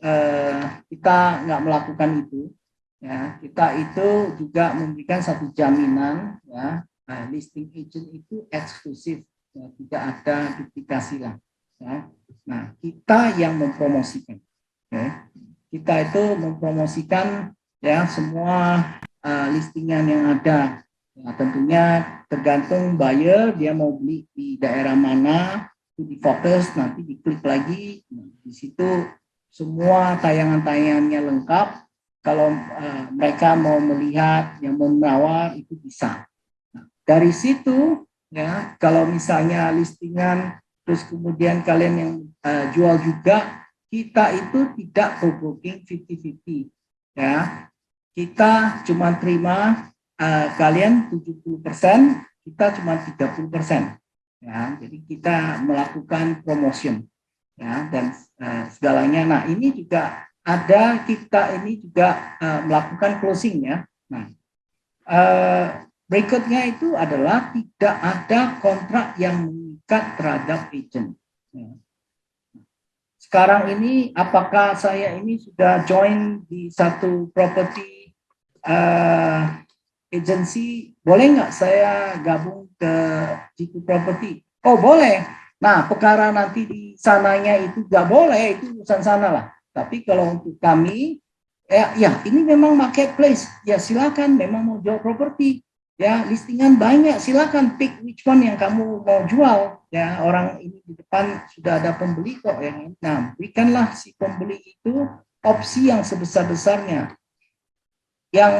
kita nggak melakukan itu. Ya, kita itu juga memberikan satu jaminan, ya, listing agent itu eksklusif, ya, tidak ada duplikasi lah. Ya. Nah, kita yang mempromosikan. Ya. Kita itu mempromosikan ya semua listingan yang ada. Ya, tentunya tergantung buyer dia mau beli di daerah mana, itu di fokus, nanti diklik lagi. Nah, di situ semua tayangan-tayangannya lengkap. Kalau mereka mau melihat yang menawar itu bisa. Nah, dari situ ya kalau misalnya listingan terus kemudian kalian yang jual juga, kita itu tidak co-broking 50-50 ya. Kita cuma terima kalian 70%, kita cuma 30%. Ya, jadi kita melakukan promotion ya dan segalanya. Nah, ini juga ada kita ini juga melakukan closing ya. Nah, berikutnya itu adalah tidak ada kontrak yang mengikat terhadap agent. Ya. Sekarang ini apakah saya ini sudah join di satu property agency, boleh nggak saya gabung ke G2 Property? Oh boleh. Nah perkara nanti di sananya itu nggak boleh, itu urusan sana lah. Tapi kalau untuk kami, ya ini memang marketplace, ya silakan. Memang mau jual properti, ya listingan banyak, silakan pick which one yang kamu mau jual. Ya orang ini di depan sudah ada pembeli kok. Ya. Nah berikanlah si pembeli itu opsi yang sebesar-besarnya. Yang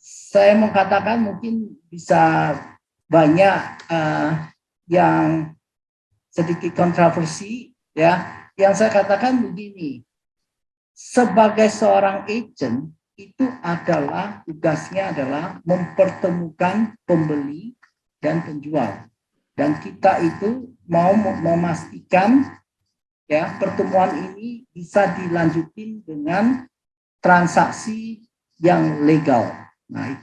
saya mau katakan mungkin bisa banyak yang sedikit kontroversi, ya. Yang saya katakan begini. Sebagai seorang agent itu adalah tugasnya adalah mempertemukan pembeli dan penjual, dan kita itu mau memastikan ya pertemuan ini bisa dilanjutin dengan transaksi yang legal. Nah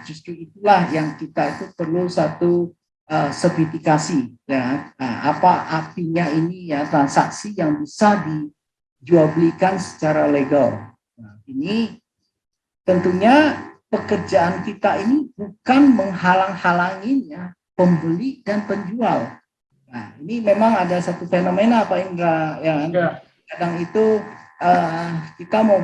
justru itulah yang kita itu perlu satu sertifikasi ya. Nah, apa artinya ini ya transaksi yang bisa jual belikan secara legal. Nah, ini tentunya pekerjaan kita ini bukan menghalang-halangi ya, pembeli dan penjual. Nah, ini memang ada satu fenomena Pak Indra ya. Kadang itu kita mau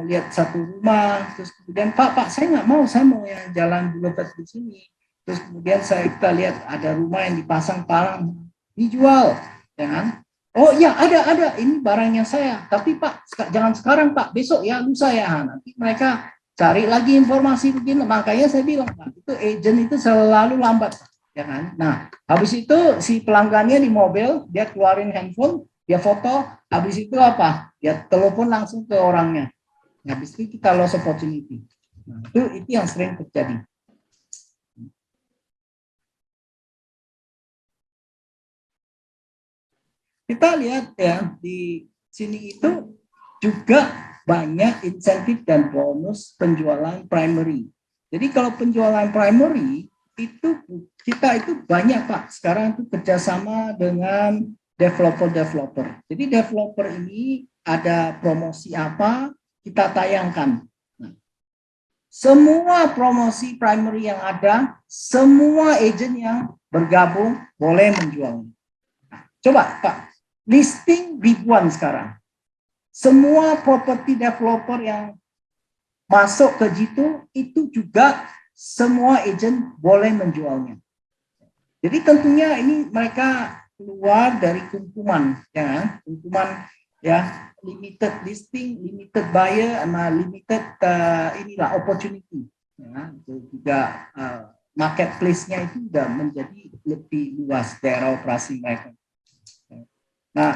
lihat satu rumah, terus kemudian Pak saya nggak mau, saya mau yang jalan Boulevard di sini. Terus kemudian kita lihat ada rumah yang dipasang palang dijual, ya kan? Oh ya ada ini barangnya saya, tapi Pak jangan sekarang Pak, besok ya lusa ya. Nanti mereka cari lagi informasi begini, makanya saya bilang Pak itu agent itu selalu lambat, ya kan? Nah habis itu si pelanggannya di mobil dia keluarin handphone, dia foto, habis itu apa? Dia telepon langsung ke orangnya. Habis itu kita loss opportunity. Nah, itu yang sering terjadi. Kita lihat ya di sini itu juga banyak insentif dan bonus penjualan primary. Jadi kalau penjualan primary itu kita itu banyak Pak. Sekarang itu kerjasama dengan developer. Jadi developer ini ada promosi apa kita tayangkan. Nah, semua promosi primary yang ada, semua agent yang bergabung boleh menjualnya. Nah, coba Pak. Listing ribuan sekarang. Semua property developer yang masuk ke G2 itu juga semua agent boleh menjualnya. Jadi tentunya ini mereka keluar dari kumpulan, ya, kumpulan ya limited listing, limited buyer, sama limited inilah opportunity. Ya, itu juga marketplace-nya itu sudah menjadi lebih luas daerah operasi mereka. Nah,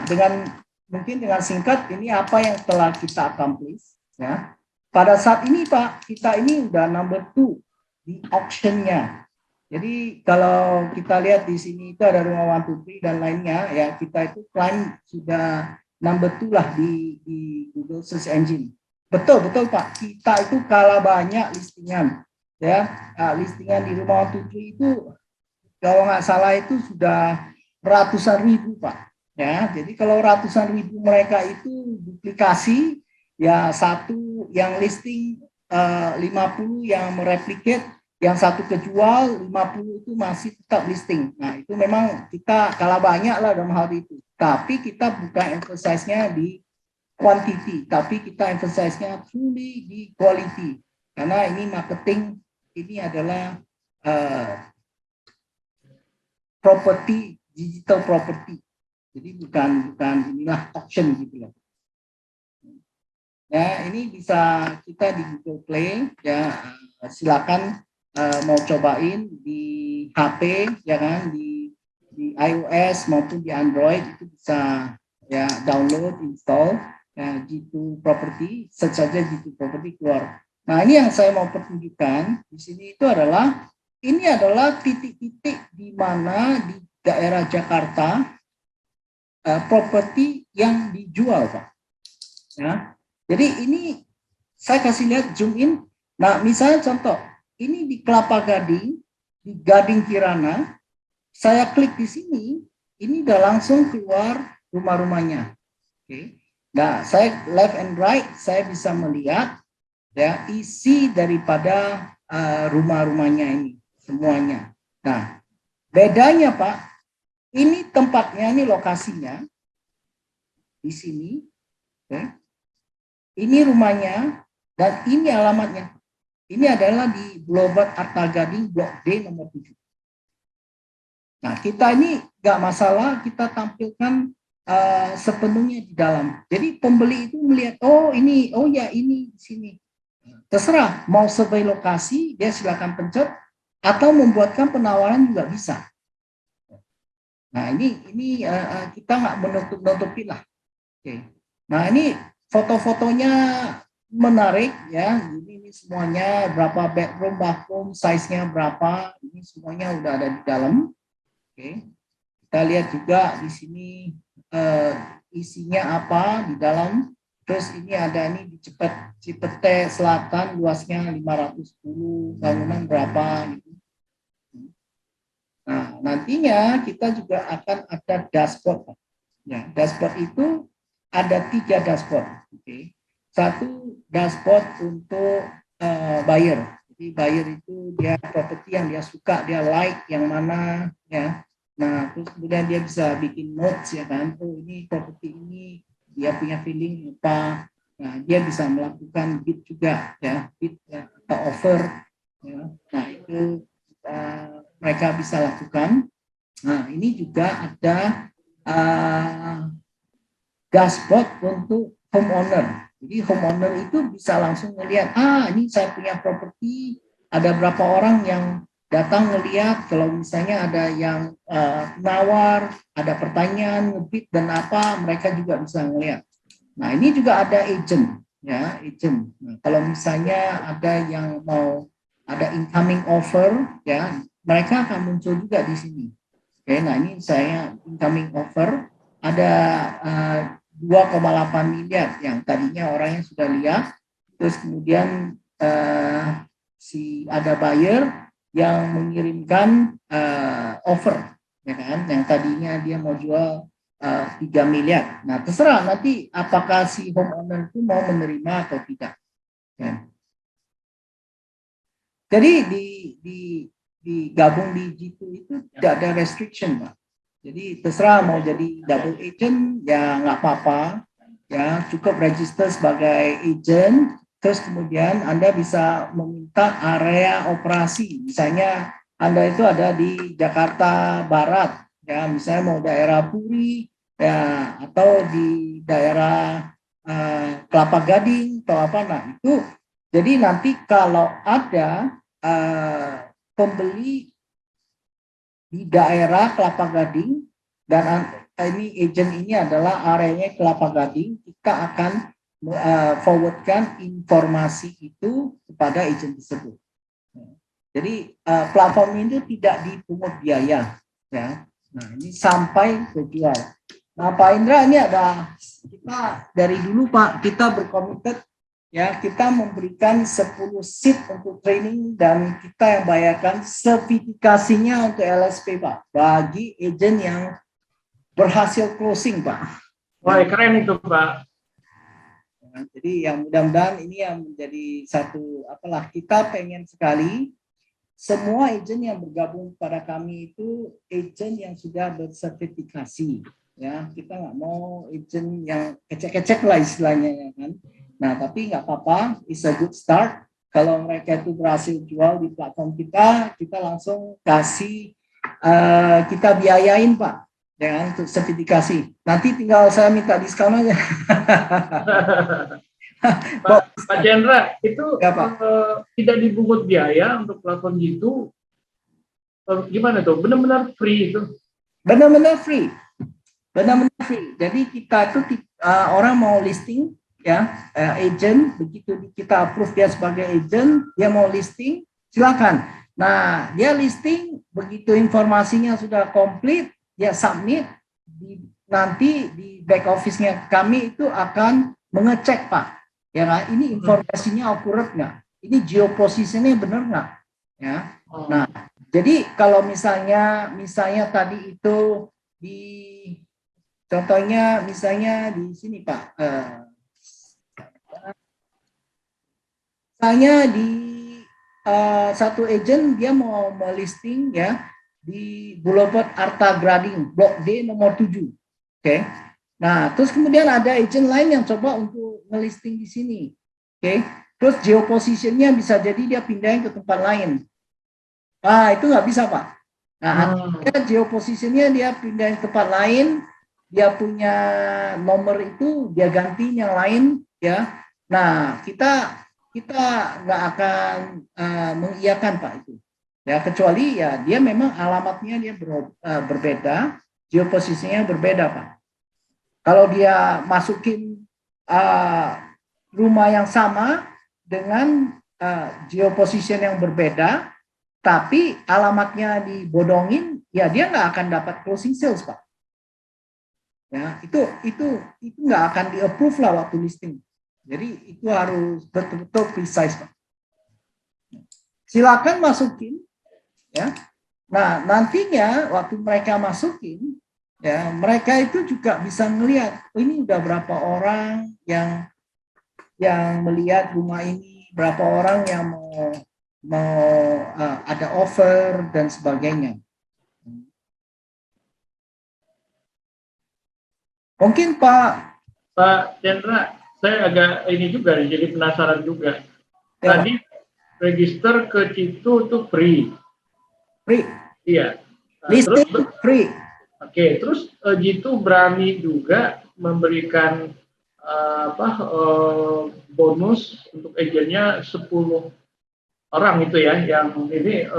mungkin dengan singkat ini apa yang telah kita accomplish ya. Pada saat ini Pak, kita ini udah number 2 di auction-nya. Jadi kalau kita lihat di sini itu ada rumah 123 dan lainnya ya, kita itu climb sudah number 2 lah di Google Search Engine. Betul Pak, kita itu kalah banyak listingan ya. Listingan di rumah 123 itu kalau nggak salah itu sudah ratusan ribu Pak. Ya, jadi kalau ratusan ribu mereka itu duplikasi, ya satu yang listing 50 yang mereplicate, yang satu kejual 50 itu masih tetap listing. Nah, itu memang kita kalah banyak lah dalam hal itu. Tapi kita bukan emphasize-nya di quantity, tapi kita emphasize-nya truly di quality. Karena ini marketing, ini adalah property, digital property. Jadi bukan inilah auction gitu loh. Ya, ini bisa kita di Google Play, ya silakan mau cobain di HP, ya kan, di iOS maupun di Android itu bisa ya download, install ya, G2 Property, search saja G2 Property keluar. Nah, ini yang saya mau pertunjukkan di sini itu adalah ini adalah titik-titik di mana di daerah Jakarta properti yang dijual, Pak. Ya. Jadi ini saya kasih lihat zoom in. Nah, misalnya contoh, ini di Kelapa Gading, di Gading Kirana, saya klik di sini, ini udah langsung keluar rumah-rumahnya. Oke. Nah, saya left and right, saya bisa melihat ya isi daripada rumah-rumahnya ini semuanya. Nah, bedanya Pak, ini tempatnya, ini lokasinya di sini, okay. Ini rumahnya dan ini alamatnya. Ini adalah di Blobat Arta Gading Blok D nomor 7. Nah, kita ini nggak masalah, kita tampilkan sepenuhnya di dalam. Jadi pembeli itu melihat, oh ini, oh ya ini di sini. Terserah mau survei lokasi, dia silakan pencet atau membuatkan penawaran juga bisa. Nah, ini kita nggak menutup-nutupin lah. Oke. Nah, ini foto-fotonya menarik ya. Ini semuanya berapa bedroom, bathroom, size-nya berapa. Ini semuanya udah ada di dalam. Oke. Kita lihat juga di sini isinya apa di dalam. Terus ini ada nih di Cipete Selatan, luasnya 510, bangunan berapa gitu. Nah, nantinya kita juga akan ada dashboard. Ya, dashboard itu ada 3 dashboard. Oke. Satu dashboard untuk buyer. Jadi buyer itu dia properti yang dia suka, dia like yang mana ya. Nah, terus kemudian dia bisa bikin notes ya kan. Oh, ini properti ini dia punya feeling apa. Nah, dia bisa melakukan bid juga ya, bid ya, atau offer ya. Nah, itu mereka bisa lakukan. Nah, ini juga ada dashboard untuk homeowner. Jadi homeowner itu bisa langsung melihat, ini saya punya properti, ada berapa orang yang datang melihat, kalau misalnya ada yang nawar, ada pertanyaan, ngebid dan apa, mereka juga bisa melihat. Nah, ini juga ada agent, ya, agent. Nah, kalau misalnya ada yang mau ada incoming offer, ya, mereka akan muncul juga di sini. Oke, nah ini saya incoming offer ada 2,8 miliar yang tadinya orang yang sudah lihat, terus kemudian si ada buyer yang mengirimkan offer, ya kan, yang tadinya dia mau jual 3 miliar. Nah, terserah nanti apakah si homeowner itu mau menerima atau tidak. Ya. Jadi digabung di G2 itu tidak ada restriction, Pak. Jadi terserah mau jadi double agent ya nggak apa-apa, ya cukup register sebagai agent. Terus kemudian Anda bisa meminta area operasi, misalnya Anda itu ada di Jakarta Barat, ya misalnya mau daerah Puri, ya atau di daerah Kelapa Gading atau apa, nah itu. Jadi nanti kalau ada pembeli di daerah Kelapa Gading dan ini agent ini adalah areanya Kelapa Gading, kita akan forwardkan informasi itu kepada agent tersebut. Jadi platform itu tidak dipungut biaya, ya. Nah ini sampai terjual. Nah Pak Indra, ini ada kita dari dulu Pak, kita berkomitmen ya, kita memberikan 10 seat untuk training dan kita yang bayarkan sertifikasinya untuk LSP Pak, bagi agent yang berhasil closing, Pak. Wah, keren itu, Pak. Nah, jadi yang mudah-mudahan ini yang menjadi satu apalah, kita pengen sekali semua agent yang bergabung pada kami itu agent yang sudah bersertifikasi, ya. Kita nggak mau agent yang kecek-kecek lah istilahnya, ya kan. Nah, tapi nggak apa-apa, it's a good start. Kalau mereka itu berhasil jual di platform kita langsung kasih, kita biayain, Pak, ya, untuk sertifikasi. Nanti tinggal saya minta diskon aja. Pak Chandra, itu Ya, Pak. tidak dipungut biaya untuk platform gitu. Gimana tuh? Benar-benar free itu? Benar-benar free. Benar-benar free. Jadi kita tuh orang mau listing, ya, agent, begitu kita approve dia sebagai agent, dia mau listing, silakan. Nah, dia listing, begitu informasinya sudah komplit, dia submit, nanti di back office-nya kami itu akan mengecek, Pak. Ya, ini informasinya akurat nggak? Ini geoposisinya benar nggak? Ya. Nah, jadi kalau misalnya tadi itu di contohnya misalnya di sini, Pak, misalnya di satu agent dia mau melisting, ya, di Boulevard Arta Gading Blok D nomor 7. Oke. Nah, terus kemudian ada agent lain yang coba untuk ngelisting di sini. Oke. Terus geopositionnya bisa jadi dia pindahin ke tempat lain. Nah, itu nggak bisa, Pak. Nah, geopositionnya dia pindahin ke tempat lain, dia punya nomor itu dia ganti yang lain, ya. Nah, kita nggak akan mengiyakan, Pak, itu. Ya, kecuali ya dia memang alamatnya dia berbeda, geoposisinya berbeda, Pak. Kalau dia masukin rumah yang sama dengan geoposition yang berbeda, tapi alamatnya dibodongin, ya dia nggak akan dapat closing sales, Pak. Ya, itu nggak akan di-approve lah waktu listing. Jadi itu harus betul-betul precise, Pak. Silakan masukin, ya. Nah, nantinya waktu mereka masukin, ya, mereka itu juga bisa ngelihat, oh, ini udah berapa orang yang melihat rumah ini, berapa orang yang mau ada offer dan sebagainya. Mungkin Pak Chandra, saya agak ini juga nih, jadi penasaran juga. Ya, Tadi register ke Citu itu free. free. Iya. Nah, Listing terus, free. Oke, terus Jitu berani juga memberikan bonus untuk agennya 10 orang itu ya, yang ini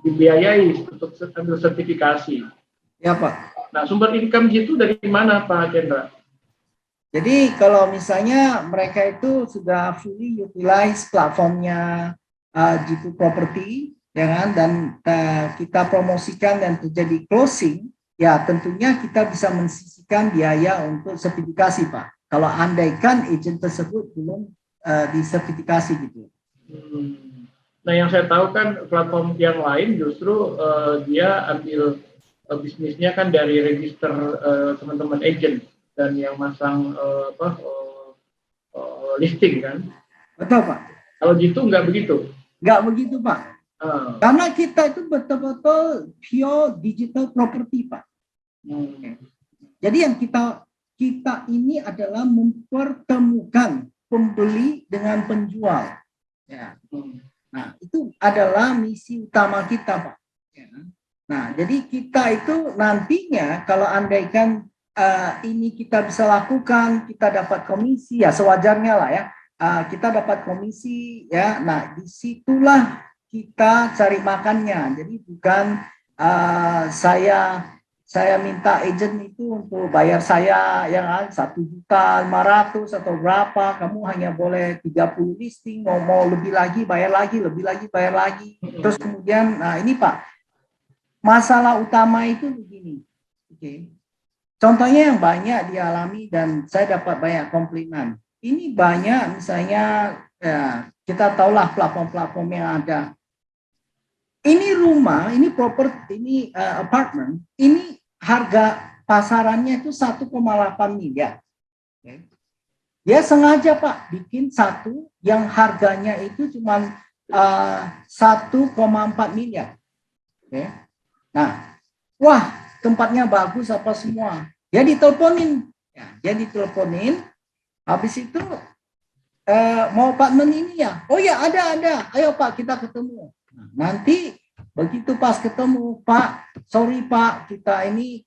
dibiayai untuk ambil sertifikasi. Ya, Pak. Nah, sumber income Jitu dari mana, Pak Chandra? Jadi kalau misalnya mereka itu sudah fully utilize platformnya Jitu Property, ya kan, dan kita promosikan dan terjadi closing, ya tentunya kita bisa mensisihkan biaya untuk sertifikasi, Pak. Kalau andaikan agent tersebut belum disertifikasi gitu. Nah, yang saya tahu kan platform yang lain justru dia ambil bisnisnya kan dari register teman-teman agent dan yang masang listing kan. Betul, Pak. Kalau Jitu nggak begitu? Nggak begitu, Pak. Karena kita itu betul-betul pure digital property, Pak. Jadi yang kita ini adalah mempertemukan pembeli dengan penjual. Ya. Nah, itu adalah misi utama kita, Pak. Ya. Nah, jadi kita itu nantinya kalau andaikan ini kita bisa lakukan, kita dapat komisi, ya sewajarnya lah ya. Kita dapat komisi, ya. Nah, disitulah kita cari makannya. Jadi bukan saya minta agent itu untuk bayar saya yang 1.500.000 atau berapa, kamu hanya boleh 30 listing, mau lebih lagi bayar lagi, lebih lagi bayar lagi. Terus kemudian, nah ini Pak, masalah utama itu begini. Oke. Contohnya yang banyak dialami dan saya dapat banyak komplimen. Ini banyak misalnya, ya, kita tahulah platform-platform yang ada. Ini rumah, ini properti, ini apartemen, ini harga pasarannya itu 1,8 miliar. Oke. Dia sengaja Pak bikin satu yang harganya itu cuma 1,4 miliar. Oke. Nah, wah tempatnya bagus apa semua. Dia diteleponin, habis itu mau apartemen ini ya. Oh ya ada. Ayo Pak kita ketemu. Nah, nanti begitu pas ketemu Pak, sorry Pak kita ini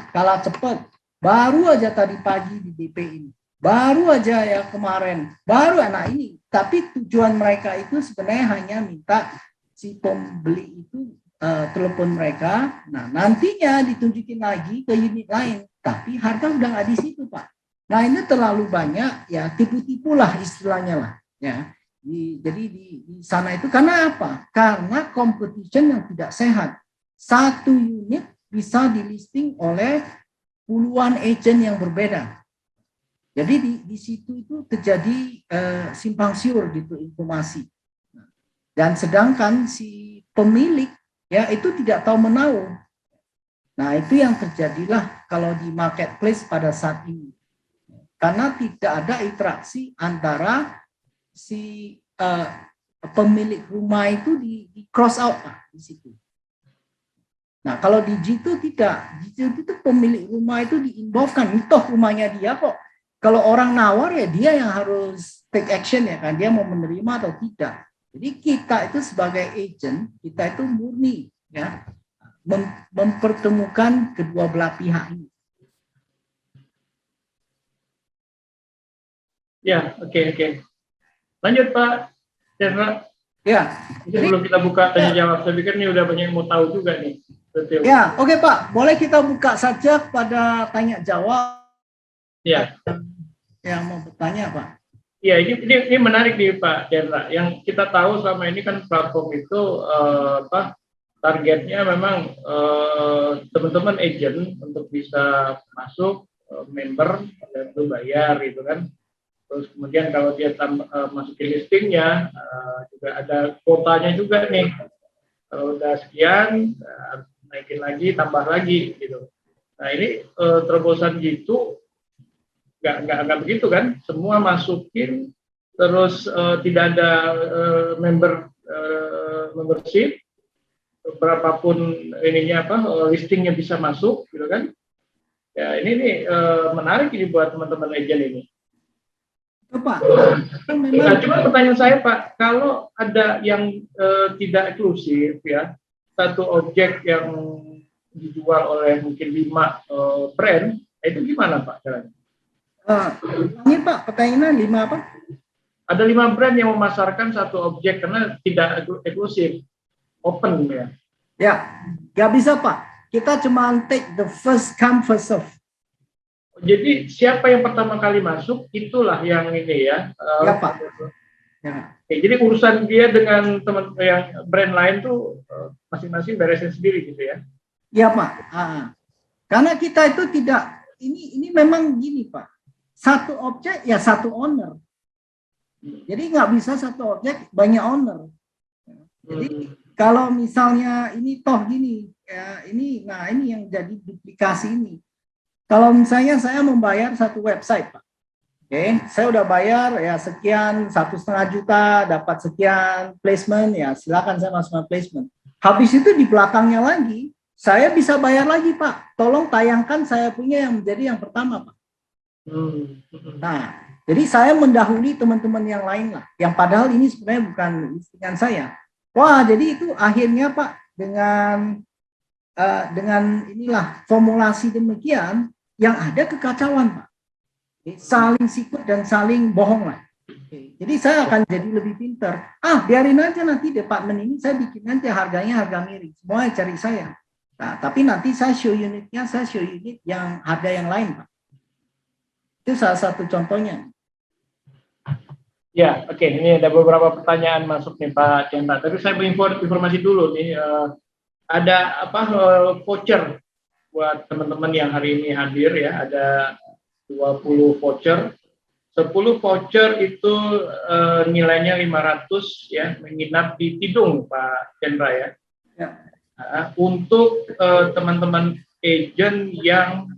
kalah cepat. Baru aja tadi pagi di DP ini. Baru aja ya kemarin. Baru anak ini. Tapi tujuan mereka itu sebenarnya hanya minta si pembeli itu telepon mereka. Nah nantinya ditunjukin lagi ke unit lain. Tapi harga udah nggak di situ Pak. Nah ini terlalu banyak ya tipu-tipu lah istilahnya lah. Ya. Jadi di sana itu karena apa? Karena competition yang tidak sehat. Satu unit bisa di-listing oleh puluhan agent yang berbeda. Jadi di situ itu terjadi simpang siur gitu informasi. Dan sedangkan si pemilik ya itu tidak tahu menahu. Nah itu yang terjadilah kalau di marketplace pada saat ini. Karena tidak ada interaksi antara si pemilik rumah itu di cross out di situ. Nah kalau di G2 tidak, G2 itu pemilik rumah itu diinvolvekan, toh rumahnya dia kok. Kalau orang nawar ya dia yang harus take action ya kan, dia mau menerima atau tidak. Jadi kita itu sebagai agent, kita itu murni ya mempertemukan kedua belah pihak ini. Ya, oke. Lanjut Pak Chandra. Ya. Sebelum kita buka tanya jawab, saya pikir ini udah banyak yang mau tahu juga nih. Betul. Ya, oke Pak, boleh kita buka saja pada tanya jawab. Ya. Yang mau bertanya Pak. Ya, ini menarik nih Pak Chandra. Yang kita tahu selama ini kan platform itu targetnya memang teman-teman agent untuk bisa masuk member dan itu bayar gitu kan. Terus kemudian kalau dia masukin listingnya juga ada kuotanya juga nih. Kalau udah sekian naikin lagi, tambah lagi gitu. Nah ini terobosan gitu nggak begitu kan? Semua masukin terus tidak ada membership, berapapun ininya listingnya bisa masuk gitu kan? Ya ini nih menarik ini buat teman-teman agent ini. Pak. Nah, cuma pertanyaan saya Pak, kalau ada yang tidak eksklusif ya, satu objek yang dijual oleh mungkin 5 brand, itu gimana Pak caranya? Ini Pak, pertanyaannya 5 apa? Ada 5 brand yang memasarkan satu objek karena tidak eksklusif, open ya. Ya, nggak bisa Pak. Kita cuma take the first come first serve. Jadi siapa yang pertama kali masuk itulah yang ini ya. Ya Pak. Ya. Oke, jadi urusan dia dengan teman yang brand lain tuh masing-masing beresin sendiri gitu ya. Ya Pak. Karena kita itu tidak ini memang gini Pak. Satu objek ya satu owner. Jadi nggak bisa satu objek banyak owner. Jadi kalau misalnya ini toh gini ya ini yang jadi duplikasi ini. Kalau misalnya saya membayar satu website, Pak. Oke, saya udah bayar ya sekian 1,5 juta dapat sekian placement ya silakan saya masukkan placement. Habis itu di belakangnya lagi saya bisa bayar lagi Pak. Tolong tayangkan saya punya yang menjadi yang pertama Pak. Nah, jadi saya mendahului teman-teman yang lain lah. Yang padahal ini sebenarnya bukan listingan saya. Wah, jadi itu akhirnya Pak dengan inilah formulasi demikian yang ada kekacauan Pak. Saling sikut dan saling bohong lah. Jadi saya akan jadi lebih pintar. Biarin aja nanti departemen ini saya bikin aja harganya harga miring. Semua cari saya. Nah, tapi nanti saya show unitnya, saya show unit yang harga yang lain Pak. Itu salah satu contohnya. Ya, oke. Ini ada beberapa pertanyaan masuk nih Pak Chandra. Tapi saya informasi dulu nih. Ada voucher buat teman-teman yang hari ini hadir ya, ada 20 voucher. 10 voucher itu nilainya 500 ya, menginap di Tidung Pak Chandra ya. Untuk teman-teman agent yang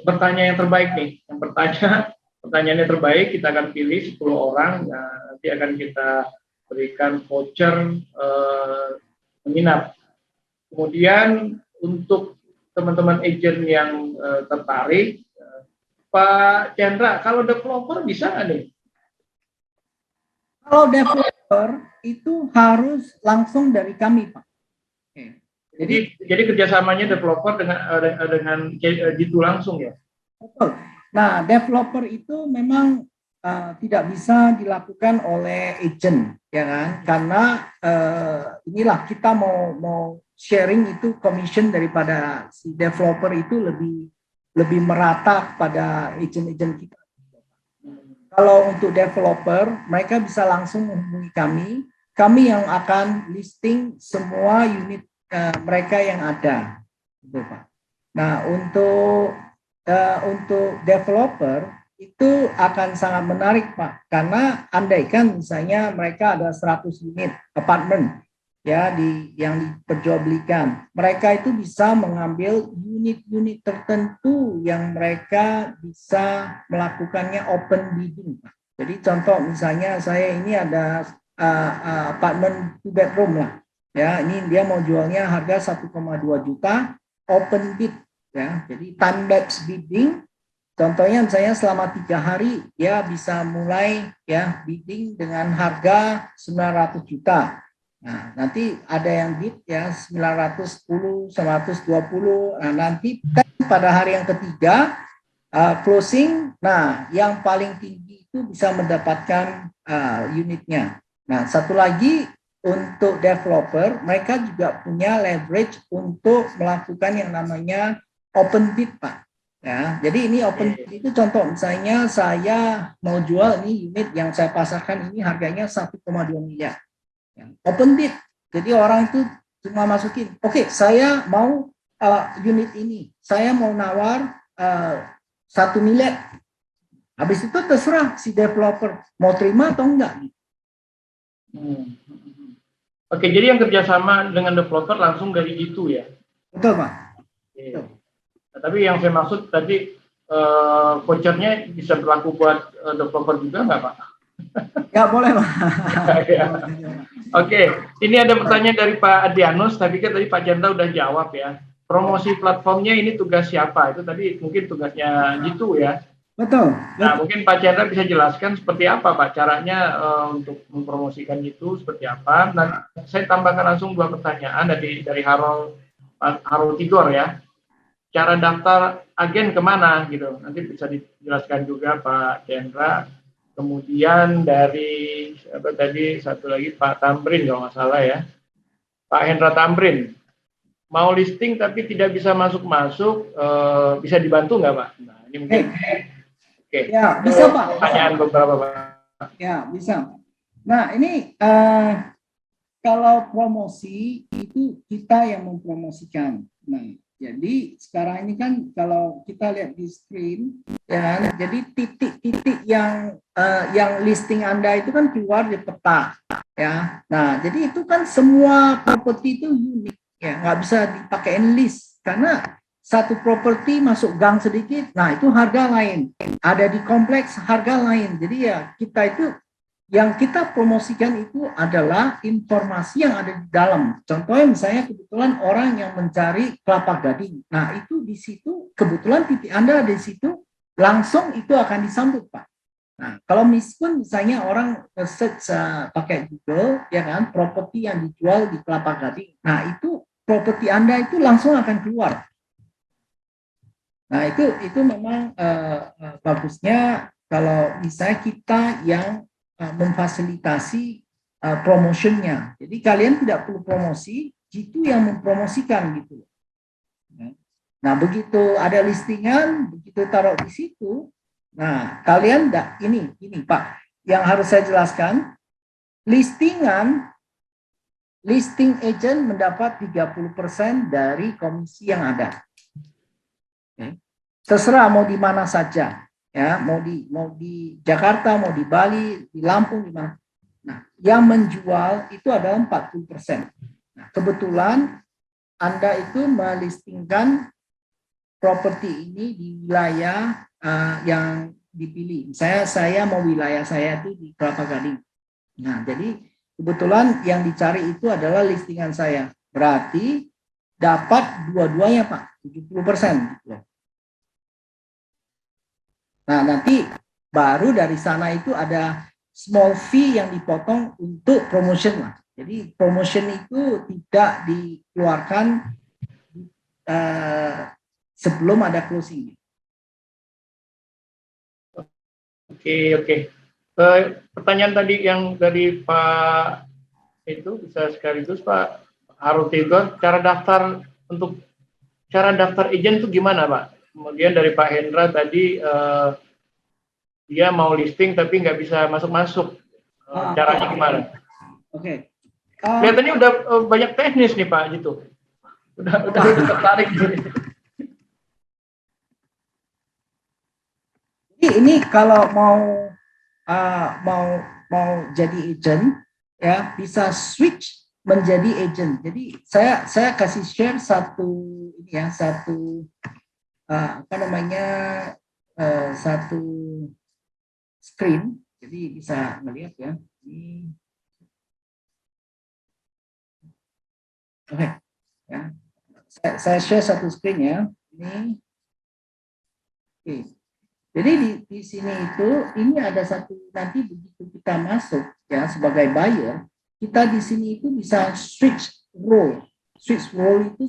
bertanya yang terbaik nih. Yang pertanyaannya terbaik, kita akan pilih 10 orang. Nah, nanti akan kita berikan voucher menginap. Kemudian untuk teman-teman agent yang tertarik, Pak Chandra, kalau developer bisa nggak nih? Kalau developer itu harus langsung dari kami, Pak. Jadi kerjasamanya developer dengan G2 langsung ya? Betul. Nah, developer itu memang tidak bisa dilakukan oleh agent, ya kan? Karena inilah kita mau sharing itu commission daripada si developer itu lebih merata pada agent-agent kita. Kalau untuk developer, mereka bisa langsung menghubungi kami yang akan listing semua unit mereka yang ada, gitu, Pak. Nah, untuk developer itu akan sangat menarik, Pak, karena andaikan misalnya mereka ada 100 unit apartemen ya yang diperjualbelikan, mereka itu bisa mengambil unit-unit tertentu yang mereka bisa melakukannya open bidding, Pak. Jadi contoh misalnya saya ini ada apartemen 2 bedroom lah. Ya, ini dia mau jualnya harga 1,2 juta open bid ya. Jadi time lapse bidding. Contohnya misalnya selama 3 hari ya bisa mulai ya bidding dengan harga 900 juta. Nah, nanti ada yang bid ya 910, 120. Nah, nanti pada hari yang ketiga closing. Nah, yang paling tinggi itu bisa mendapatkan unitnya. Nah, satu lagi untuk developer, mereka juga punya leverage untuk melakukan yang namanya open bid, Pak. Ya, jadi ini open bid itu contoh misalnya saya mau jual ini unit yang saya pasarkan ini harganya 1,2 miliar. Ya, open bid. Jadi orang itu cuma masukin, oke, saya mau unit ini, saya mau nawar 1 miliar. Habis itu terserah si developer mau terima atau enggak. Oke, jadi yang kerjasama dengan developer langsung dari itu ya? Betul, Pak. Betul. Nah, tapi yang saya maksud tadi vouchernya bisa berlaku buat developer juga nggak, Pak? Ya, boleh, Pak. Oke, ini ada pertanyaan dari Pak Adrianus, tapi kan tadi Pak Chandra udah jawab ya. Promosi platformnya ini tugas siapa? Itu tadi mungkin tugasnya gitu ya? Betul. Nah, mungkin Pak Chandra bisa jelaskan seperti apa Pak caranya untuk mempromosikan itu seperti apa. Nah, saya tambahkan langsung 2 pertanyaan dari Harold Tigor ya. Cara daftar agen kemana gitu? Nanti bisa dijelaskan juga Pak Chandra. Kemudian dari tadi satu lagi Pak Tamrin kalau nggak salah ya. Pak Hendra Tamrin. Mau listing tapi tidak bisa masuk-masuk, bisa dibantu nggak Pak? Nah, ini mungkin. Oke. Ya, bisa Pak. Pertanyaan beberapa Pak. Ya, bisa. Nah, ini kalau promosi itu kita yang mempromosikan. Nah, jadi sekarang ini kan kalau kita lihat di screen, ya, jadi titik-titik yang listing Anda itu kan keluar di peta, ya. Nah, jadi itu kan semua properti itu unik, ya, nggak bisa dipakein list karena satu properti masuk gang sedikit, nah itu harga lain. Ada di kompleks harga lain. Jadi ya kita itu yang kita promosikan itu adalah informasi yang ada di dalam. Contohnya misalnya kebetulan orang yang mencari Kelapa Gading. Nah itu di situ kebetulan titik Anda ada di situ, langsung itu akan disambut, Pak. Nah kalau misalnya orang search pakai Google, ya kan, properti yang dijual di Kelapa Gading. Nah itu properti Anda itu langsung akan keluar. Nah itu memang bagusnya kalau misalnya kita yang memfasilitasi promotionnya. Jadi kalian tidak perlu promosi, G2 yang mempromosikan gitu. Nah begitu ada listingan, begitu taruh di situ, nah kalian ini Pak, yang harus saya jelaskan, listing agent mendapat 30% dari komisi yang ada. Terserah mau di mana saja, ya, mau di Jakarta, mau di Bali, di Lampung, di mana. Nah, yang menjual itu adalah 40%. Nah, kebetulan Anda itu melistingkan properti ini di wilayah yang dipilih. Saya mau wilayah saya itu di Kelapa Gading. Nah, jadi kebetulan yang dicari itu adalah listingan saya. Berarti dapat dua-duanya, Pak, 70%. Nah, nanti baru dari sana itu ada small fee yang dipotong untuk promotion lah. Jadi promotion itu tidak dikeluarkan sebelum ada closing. Oke. Pertanyaan tadi yang dari Pak itu bisa sekaligus Pak Harul Tigor, cara daftar agent itu gimana, Pak? Kemudian dari Pak Hendra tadi dia mau listing tapi nggak bisa masuk-masuk. Caranya gimana? Oke. Kelihatannya udah banyak teknis nih Pak gitu. Udah tertarik gitu. Ini kalau mau jadi agent ya bisa switch menjadi agent. Jadi saya kasih share satu satu screen. Jadi bisa melihat ya. Oke. Ya. Saya share satu screen ya. Ini. Oke. Jadi di sini itu ini ada satu, nanti begitu kita masuk ya sebagai buyer, kita di sini itu bisa switch role. Switch role itu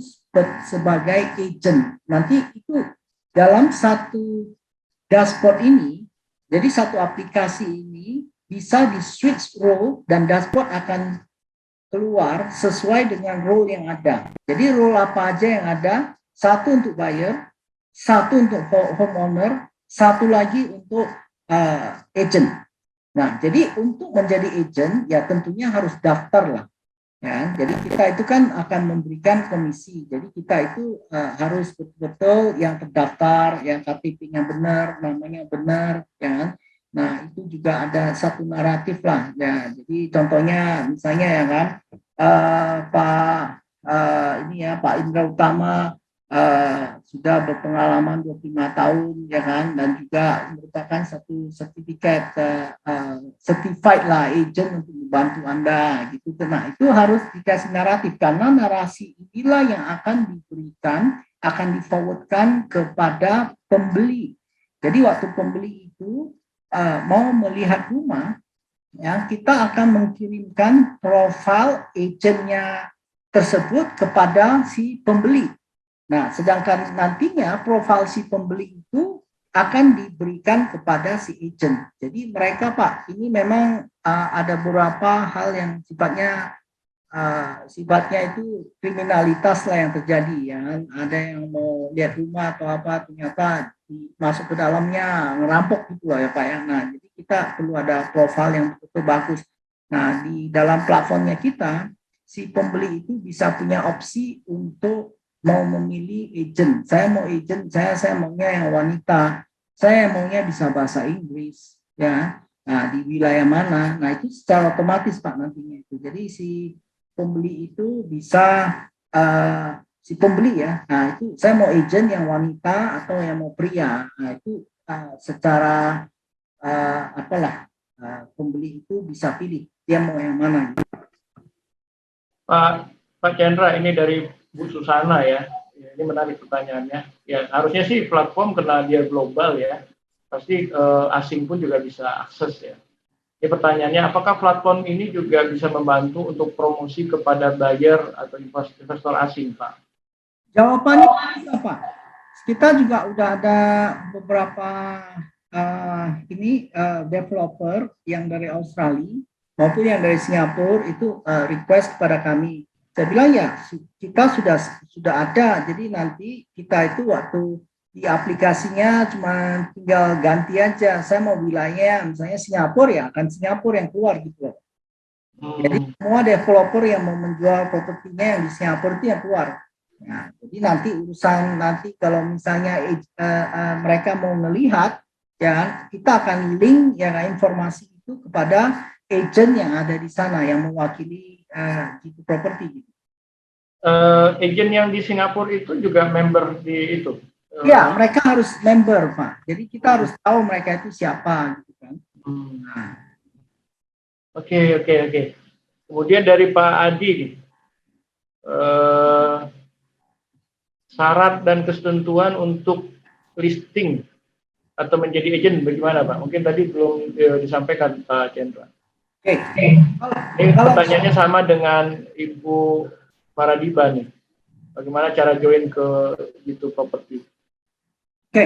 sebagai agent. Nanti itu dalam satu dashboard ini, jadi satu aplikasi ini bisa di switch role dan dashboard akan keluar sesuai dengan role yang ada. Jadi role apa aja yang ada, satu untuk buyer, satu untuk homeowner, satu lagi untuk agent. Nah, jadi untuk menjadi agent ya tentunya harus daftar lah. Ya, jadi kita itu kan akan memberikan komisi. Jadi kita itu harus betul-betul yang terdaftar, yang KTP-nya benar, namanya benar, ya. Nah, itu juga ada satu naratif lah. Ya, jadi contohnya misalnya ya kan Pak Indra Utama sudah berpengalaman 25 tahun ya kan, dan juga merupakan satu sertifikat certified lah agent untuk membantu Anda gitu. Nah, itu harus dikasih naratif karena narasi inilah yang akan diberikan, akan di-forwardkan kepada pembeli. Jadi waktu pembeli itu mau melihat rumah ya, kita akan mengirimkan profil agentnya tersebut kepada si pembeli. Nah, sedangkan nantinya profil si pembeli itu akan diberikan kepada si agent. Jadi mereka, Pak, ini memang ada beberapa hal yang sifatnya itu kriminalitas lah yang terjadi ya. Ada yang mau lihat rumah atau apa, ternyata masuk ke dalamnya ngerampok gitu loh ya Pak ya. Nah, jadi kita perlu ada profil yang betul bagus. Nah, di dalam platformnya kita, si pembeli itu bisa punya opsi untuk mau memilih agent. Saya mau agent, saya maunya yang wanita. Saya maunya bisa bahasa Inggris, ya. Nah, di wilayah mana? Nah, itu secara otomatis Pak nantinya itu. Jadi si pembeli itu bisa si pembeli ya. Nah, itu saya mau agent yang wanita atau yang mau pria. Nah, itu secara pembeli itu bisa pilih dia mau yang mana. Pak Chandra, ini dari Bu Susana ya. Ini menarik pertanyaannya. Ya, harusnya sih platform karena dia global ya. Pasti asing pun juga bisa akses ya. Ini pertanyaannya, apakah platform ini juga bisa membantu untuk promosi kepada buyer atau investor asing, Pak? Jawabannya bisa, Pak. Kita juga udah ada beberapa developer yang dari Australia maupun yang dari Singapura itu request kepada kami. Saya bilang ya kita sudah ada, jadi nanti kita itu waktu di aplikasinya cuma tinggal ganti aja. Saya mau wilayahnya misalnya Singapura ya, akan Singapura yang keluar gitu loh. Jadi semua developer yang mau menjual propertinya yang di Singapura itu yang keluar. Nah, jadi nanti kalau misalnya mereka mau melihat ya, kita akan link ya informasi itu kepada agent yang ada di sana yang mewakili gitu properti gitu. Agent yang di Singapura itu juga member di itu. Ya, mereka harus member, Pak. Jadi kita harus tahu mereka itu siapa, gitu kan. Oke. Kemudian dari Pak Adi, syarat dan ketentuan untuk listing atau menjadi agent bagaimana Pak? Mungkin tadi belum disampaikan Pak Chandra. Oke. Ini pertanyaannya sama dengan Ibu Faradiba nih. Bagaimana cara join ke YouTube Property? Oke.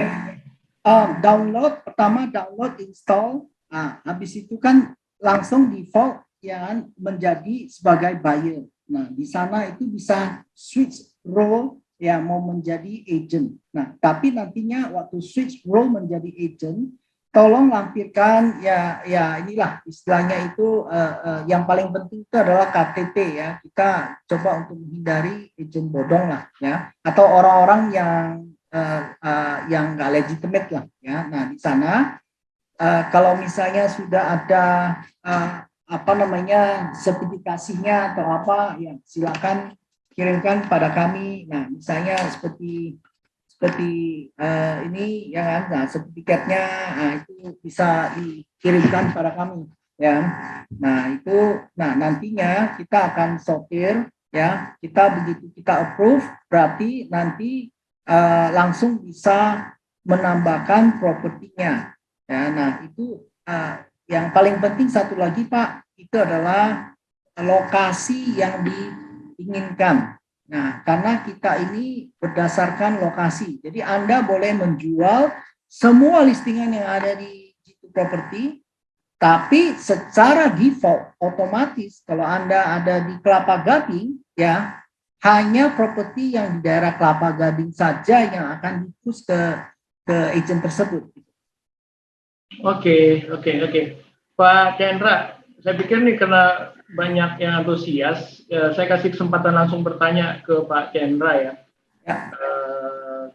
Pertama download, install. Nah, habis itu kan langsung default yang menjadi sebagai buyer. Nah, di sana itu bisa switch role ya mau menjadi agent. Nah, tapi nantinya waktu switch role menjadi agent, tolong lampirkan ya inilah istilahnya itu yang paling penting itu adalah KTP ya. Kita coba untuk menghindari agent bodong lah ya, atau orang-orang yang nggak legitimate lah ya. Nah, di sana kalau misalnya sudah ada sertifikasinya atau apa ya, silakan kirimkan pada kami. Nah, misalnya seperti ini ya kan, nah sertifikatnya itu bisa dikirimkan pada kami ya. Nah, nantinya kita akan sortir ya. Begitu kita approve berarti nanti langsung bisa menambahkan propertinya ya. Nah, itu yang paling penting satu lagi Pak, itu adalah lokasi yang diinginkan. Nah, karena kita ini berdasarkan lokasi, jadi Anda boleh menjual semua listingan yang ada di G2 Property, tapi secara default otomatis kalau Anda ada di Kelapa Gading ya, hanya properti yang di daerah Kelapa Gading saja yang akan di-push ke agent tersebut. Oke. Pak Chandra, saya pikir nih karena banyak yang antusias, saya kasih kesempatan langsung bertanya ke Pak Chandra ya.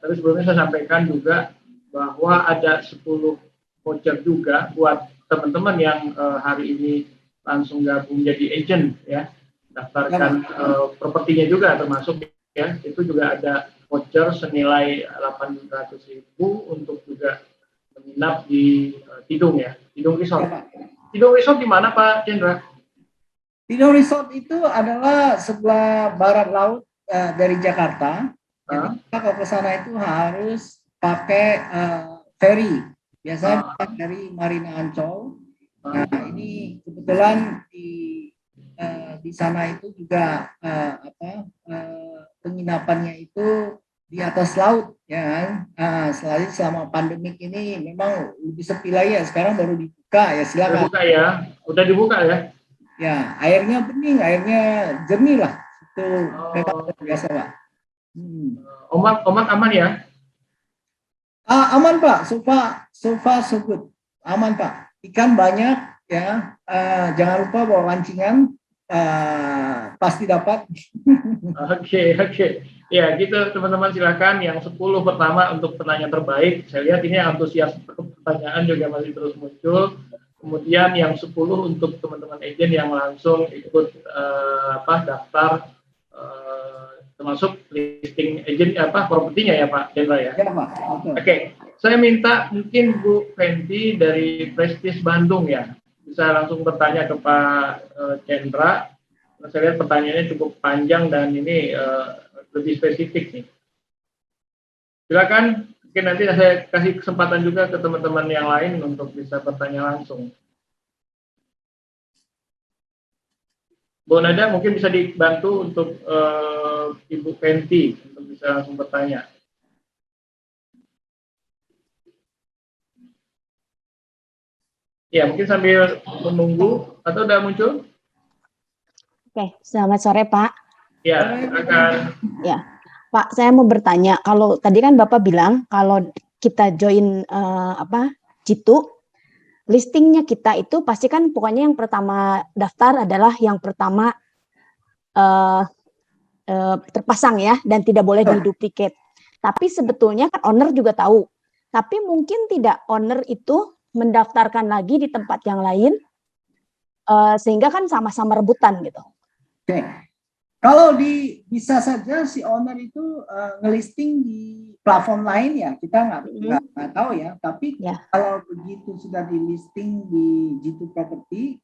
Tapi sebelumnya saya sampaikan juga bahwa ada 10 voucher juga buat teman-teman yang hari ini langsung gabung jadi agent ya. Daftarkan propertinya juga termasuk ya. Itu juga ada voucher senilai 800.000 untuk juga menginap di Tidung ya, Tidung Resort. Tidung Resort di mana Pak Chandra? Tidung Resort itu adalah sebelah barat laut dari Jakarta. Jadi kita kalau ke sana itu harus pakai ferry. Biasanya dari Marina Ancol. Nah, ini kebetulan di sana itu juga penginapannya itu di atas laut ya kan. Selama pandemik ini memang lebih sepi lagi ya, sekarang baru dibuka ya, silakan. Dibuka ya, udah dibuka ya. Ya, airnya bening, airnya jernih lah. Itu memang biasa Pak. Omak aman ya? Aman Pak, so far so good. Aman Pak. Ikan banyak ya. Jangan lupa bawa lancingan. Pasti dapat. Oke. Ya gitu teman-teman, silakan yang 10 pertama untuk pertanyaan terbaik. Saya lihat ini antusias pertanyaan juga masih terus muncul. Kemudian yang 10 untuk teman-teman agent yang langsung ikut daftar termasuk listing agent propertinya ya Pak Chandra ya. Ya Pak. Oke. Saya minta mungkin Bu Fenty dari Prestige Bandung ya, bisa langsung bertanya ke Pak Chandra. Saya lihat pertanyaannya cukup panjang dan ini lebih spesifik nih. Silakan, mungkin nanti saya kasih kesempatan juga ke teman-teman yang lain untuk bisa bertanya langsung. Bu Nada mungkin bisa dibantu untuk Ibu Fenty untuk bisa langsung bertanya. Ya, mungkin sambil menunggu atau udah muncul? Oke, selamat sore Pak. Ya, silakan. Ya, Pak, saya mau bertanya. Kalau tadi kan Bapak bilang kalau kita join G2, listingnya kita itu pasti kan pokoknya yang pertama daftar adalah yang pertama terpasang ya, dan tidak boleh diduplikat. Tapi sebetulnya kan owner juga tahu. Tapi mungkin tidak owner itu mendaftarkan lagi di tempat yang lain, sehingga kan sama-sama rebutan gitu. Oke. Kalau bisa saja si owner itu ngelisting di platform lain ya, kita nggak tahu ya. Tapi Ya. kalau begitu sudah di listing di G2 Property,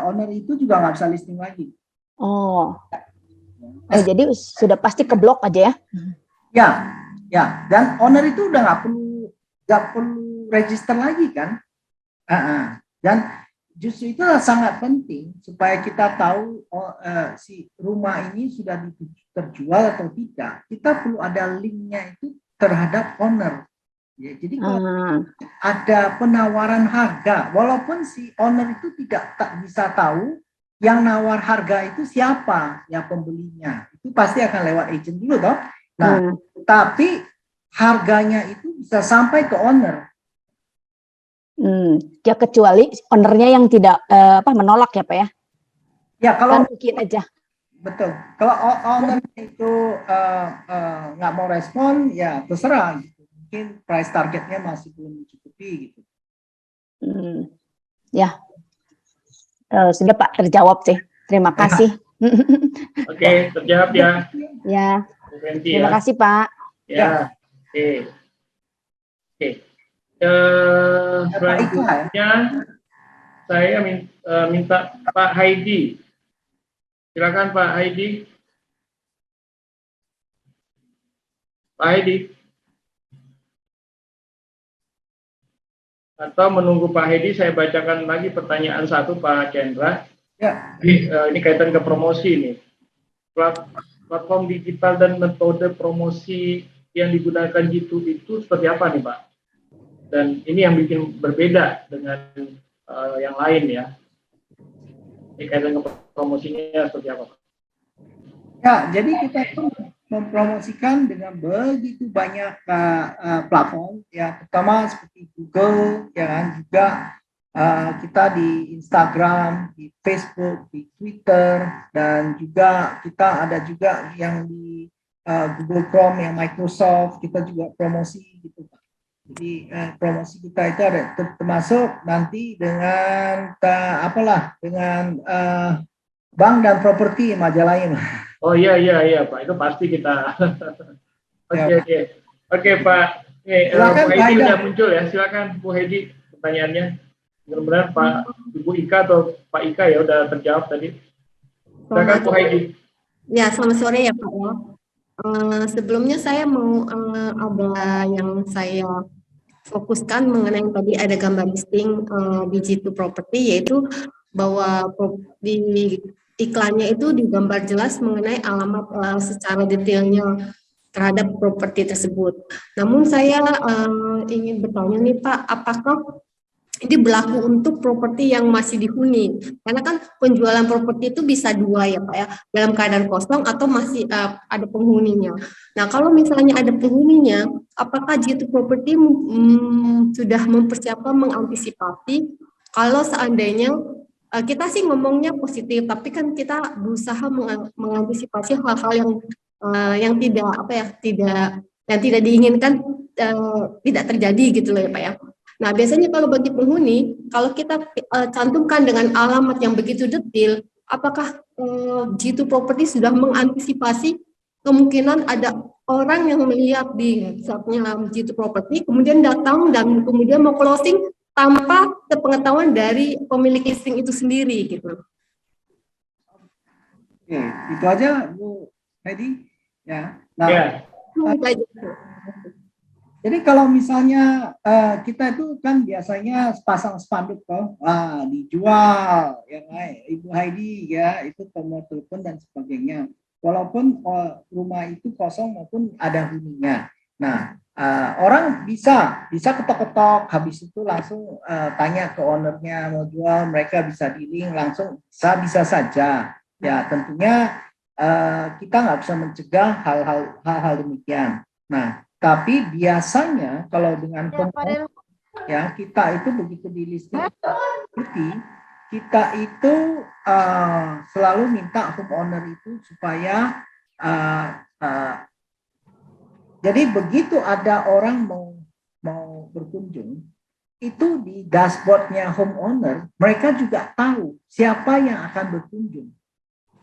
owner itu juga nggak bisa listing lagi. Oh. Jadi sudah pasti keblok aja ya? Ya, ya. Dan owner itu udah nggak perlu register lagi kan? Dan justru itu sangat penting supaya kita tahu si rumah ini sudah terjual atau tidak. Kita perlu ada linknya itu terhadap owner. Ya, jadi kalau ada penawaran harga, walaupun si owner itu tak bisa tahu yang nawar harga itu siapa, ya pembelinya. Itu pasti akan lewat agent dulu toh. Nah, tapi harganya itu bisa sampai ke owner. Ya kecuali ownernya yang tidak menolak ya Pak ya? Ya kalau kan mungkin aja. Betul. Kalau owner itu nggak mau respon, ya terserah. Gitu. Mungkin price targetnya masih belum mencukupi gitu. Ya, sudah Pak terjawab sih. Terima kasih. Oke, terjawab ya. Ya. Ganti Terima ya. kasih Pak. Ya. Oke. Selanjutnya saya minta Pak Haidi. Silakan Pak Haidi. Pak Haidi. Atau menunggu Pak Haidi, saya bacakan lagi pertanyaan satu Pak Chandra. Ya. Ini kaitan ke promosi nih. Platform digital dan metode promosi yang digunakan G2 itu seperti apa nih Pak? Dan ini yang bikin berbeda dengan yang lain ya. Ini kaitan ke promosinya seperti apa Pak? Ya, jadi kita itu mempromosikan dengan begitu banyak platform, ya terutama seperti Google, ya kan, juga kita di Instagram, di Facebook, di Twitter, dan juga kita ada juga yang di Google Chrome, yang Microsoft, kita juga promosi gitu Pak. Jadi promosi kita itu ada termasuk nanti dengan dengan bank dan properti majalah lain. Oh iya Pak, itu pasti kita. Oke Pak. Bu Hedi sudah muncul ya, silakan Bu Hedi pertanyaannya. Benar-benar Pak Ibu Ika atau Pak Ika ya udah terjawab tadi. Silakan Bu Hedi. Ya, selamat sore ya Pak. Sebelumnya saya mau ada yang saya fokuskan mengenai tadi ada gambar listing di G2 Property, yaitu bahwa di iklannya itu digambar jelas mengenai alamat secara detailnya terhadap properti tersebut. Namun saya ingin bertanya nih Pak, apakah ini berlaku untuk properti yang masih dihuni? Karena kan penjualan properti itu bisa dua ya Pak ya, dalam keadaan kosong atau masih ada penghuninya. Nah kalau misalnya ada penghuninya, apakah G2 Property sudah mempersiapkan mengantisipasi kalau seandainya kita sih ngomongnya positif, tapi kan kita berusaha mengantisipasi hal-hal yang tidak diinginkan tidak terjadi gitu loh ya Pak ya. Nah biasanya kalau bagi penghuni, kalau kita cantumkan dengan alamat yang begitu detail, apakah G2 Property sudah mengantisipasi kemungkinan ada orang yang melihat di misalnya G2 Property, kemudian datang dan kemudian mau closing tanpa sepengetahuan dari pemilik listing itu sendiri gitu. Oke, itu aja Bu Hedi ya. Nah, jadi kalau misalnya kita itu kan biasanya pasang spanduk toh, dijual ya Ibu Heidi ya, itu nomor telepon dan sebagainya. Walaupun rumah itu kosong maupun ada huninya. Nah, orang bisa ketok-ketok, habis itu langsung tanya ke ownernya mau jual, mereka bisa dealing langsung, bisa saja. Ya tentunya kita nggak bisa mencegah hal-hal demikian. Nah, tapi biasanya kalau dengan ya kita itu begitu di listing kita itu selalu minta homeowner itu supaya jadi begitu ada orang mau berkunjung, itu di dashboardnya homeowner mereka juga tahu siapa yang akan berkunjung.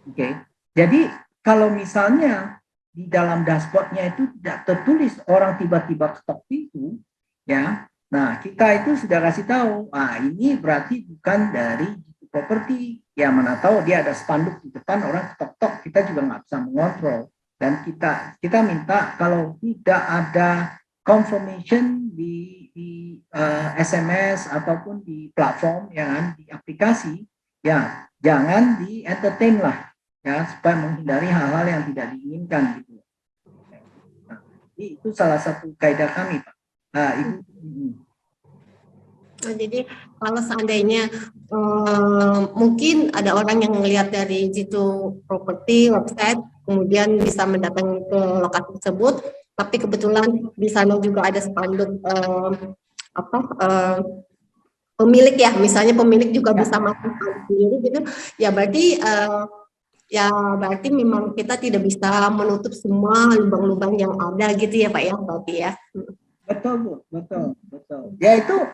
Oke. Jadi kalau misalnya di dalam dashboardnya itu tidak tertulis orang tiba-tiba ketok pintu, ya, nah kita itu sudah kasih tahu, ini berarti bukan dari properti. Ya mana tahu dia ada spanduk di depan orang ketok-ketok, kita juga nggak bisa mengontrol. Dan kita minta kalau tidak ada confirmation di SMS ataupun di platform, ya kan, di aplikasi, ya jangan di entertain lah, ya, supaya menghindari hal-hal yang tidak diinginkan gitu. Nah, itu salah satu kaidah kami, Pak. Ibu. Jadi kalau seandainya mungkin ada orang yang melihat dari situ properti website, kemudian bisa mendatangi ke lokasi tersebut, tapi kebetulan di sana juga ada spanduk pemilik ya, misalnya pemilik juga bisa masuk sendiri gitu, ya berarti memang kita tidak bisa menutup semua lubang-lubang yang ada gitu ya Pak ya, berarti ya. Betul Bu, betul. Ya itu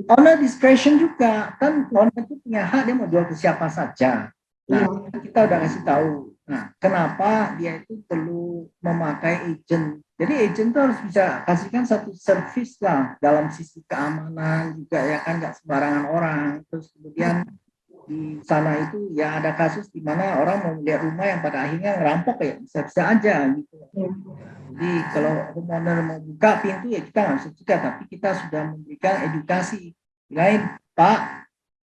owner discretion juga, kan owner itu punya hak, dia mau jual ke siapa saja. Nah, kita udah kasih tahu. Nah, kenapa dia itu perlu memakai agent. Jadi agent itu harus bisa kasihkan satu service lah dalam sisi keamanan juga, ya kan, nggak sembarangan orang. Terus kemudian di sana itu ya ada kasus di mana orang mau melihat rumah yang pada akhirnya ngerampok, ya bisa-bisa aja gitu. Jadi kalau homeowner mau buka pintu ya kita nggak bisa juga, tapi kita sudah memberikan edukasi. Lain, Pak,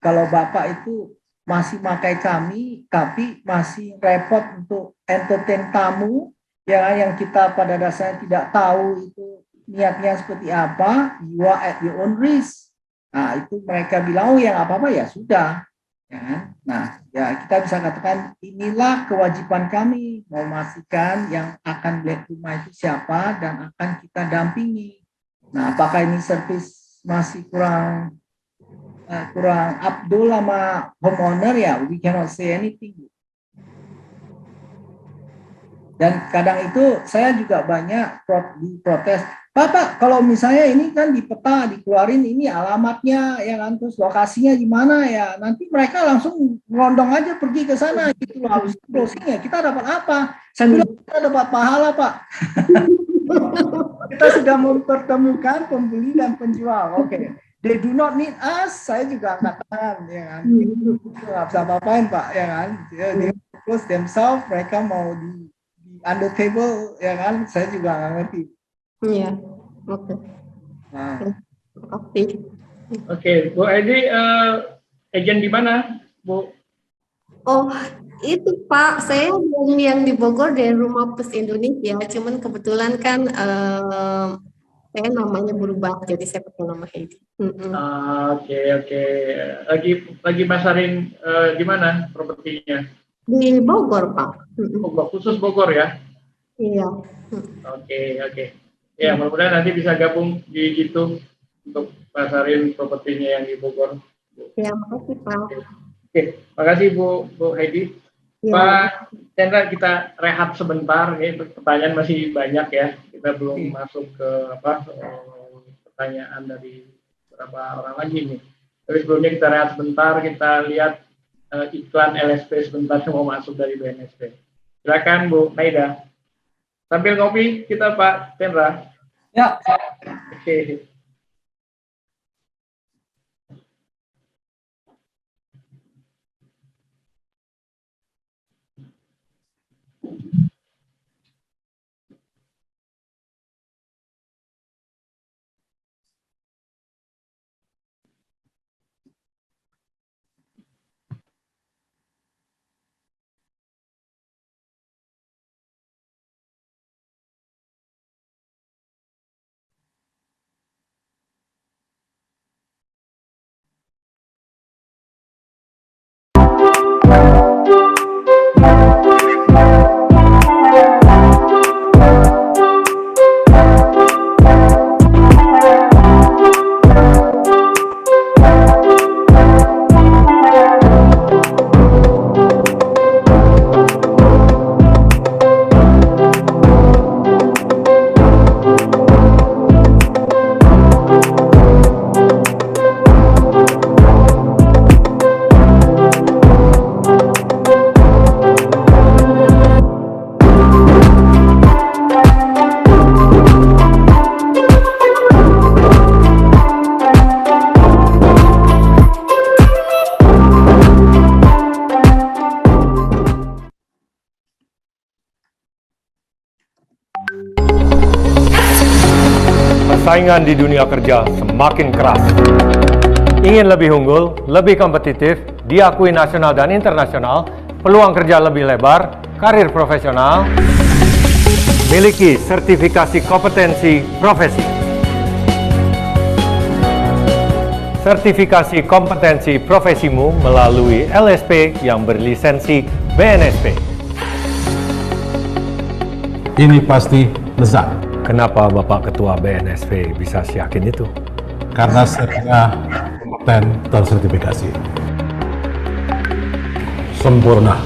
kalau Bapak itu masih pakai kami, tapi masih repot untuk entertain tamu, ya, yang kita pada dasarnya tidak tahu itu niatnya seperti apa, you are at your own risk. Nah, itu mereka bilang, oh ya nggak apa-apa, ya sudah. Ya, nah, ya kita bisa katakan inilah kewajiban kami memastikan yang akan melihat rumah itu siapa dan akan kita dampingi. Nah, apakah ini servis masih kurang abdul sama homeowner, ya we cannot say anything. Dan kadang itu saya juga banyak diprotes, Pak, kalau misalnya ini kan di peta dikeluarin ini alamatnya, ya kan, terus lokasinya di mana, ya nanti mereka langsung ngelondong aja pergi ke sana gitu loh, habis closingnya kita dapat apa? Saya bilang kita dapat pahala, Pak. Kita sudah mempertemukan pembeli dan penjual. Oke. They do not need us, saya juga angkat tangan, ya kan. Nggak bisa apa-apain, Pak, ya kan. They close themselves, mereka mau di under table, ya kan, saya juga nggak ngerti. Iya, oke. Nah. Oke, Bu Edi, agent di mana, Bu? Oh, itu Pak, saya yang di Bogor dari Rumah Pus Indonesia, cuman kebetulan kan saya namanya berubah, jadi saya pakai nama Heidi. Oke. Lagi masarin di mana propertinya? Di Bogor, Pak. Bogor, khusus Bogor ya? Iya. Oke. Ya, mudah-mudahan nanti bisa gabung di gitu untuk masarin propertinya yang di Bogor. Ya, makasih Pak. Oke, makasih Bu Heidi. Ya. Pak Chandra, kita rehat sebentar. Ya, pertanyaan masih banyak ya. Kita belum masuk ke pertanyaan dari beberapa orang lagi nih. Tapi sebelumnya kita rehat sebentar, kita lihat iklan LSP sebentar yang mau masuk dari BNSP. Silakan Bu Naida. Sambil ngopi kita Pak Chandra. Ya. Oke. Persaingan di dunia kerja semakin keras. Ingin lebih unggul, lebih kompetitif, diakui nasional dan internasional, peluang kerja lebih lebar, karir profesional, miliki sertifikasi kompetensi profesi. Sertifikasi kompetensi profesimu melalui LSP yang berlisensi BNSP. Ini pasti lezat. Kenapa Bapak Ketua BNSP bisa yakin itu? Karena stepnya kompeten tersertifikasi. Sempurna.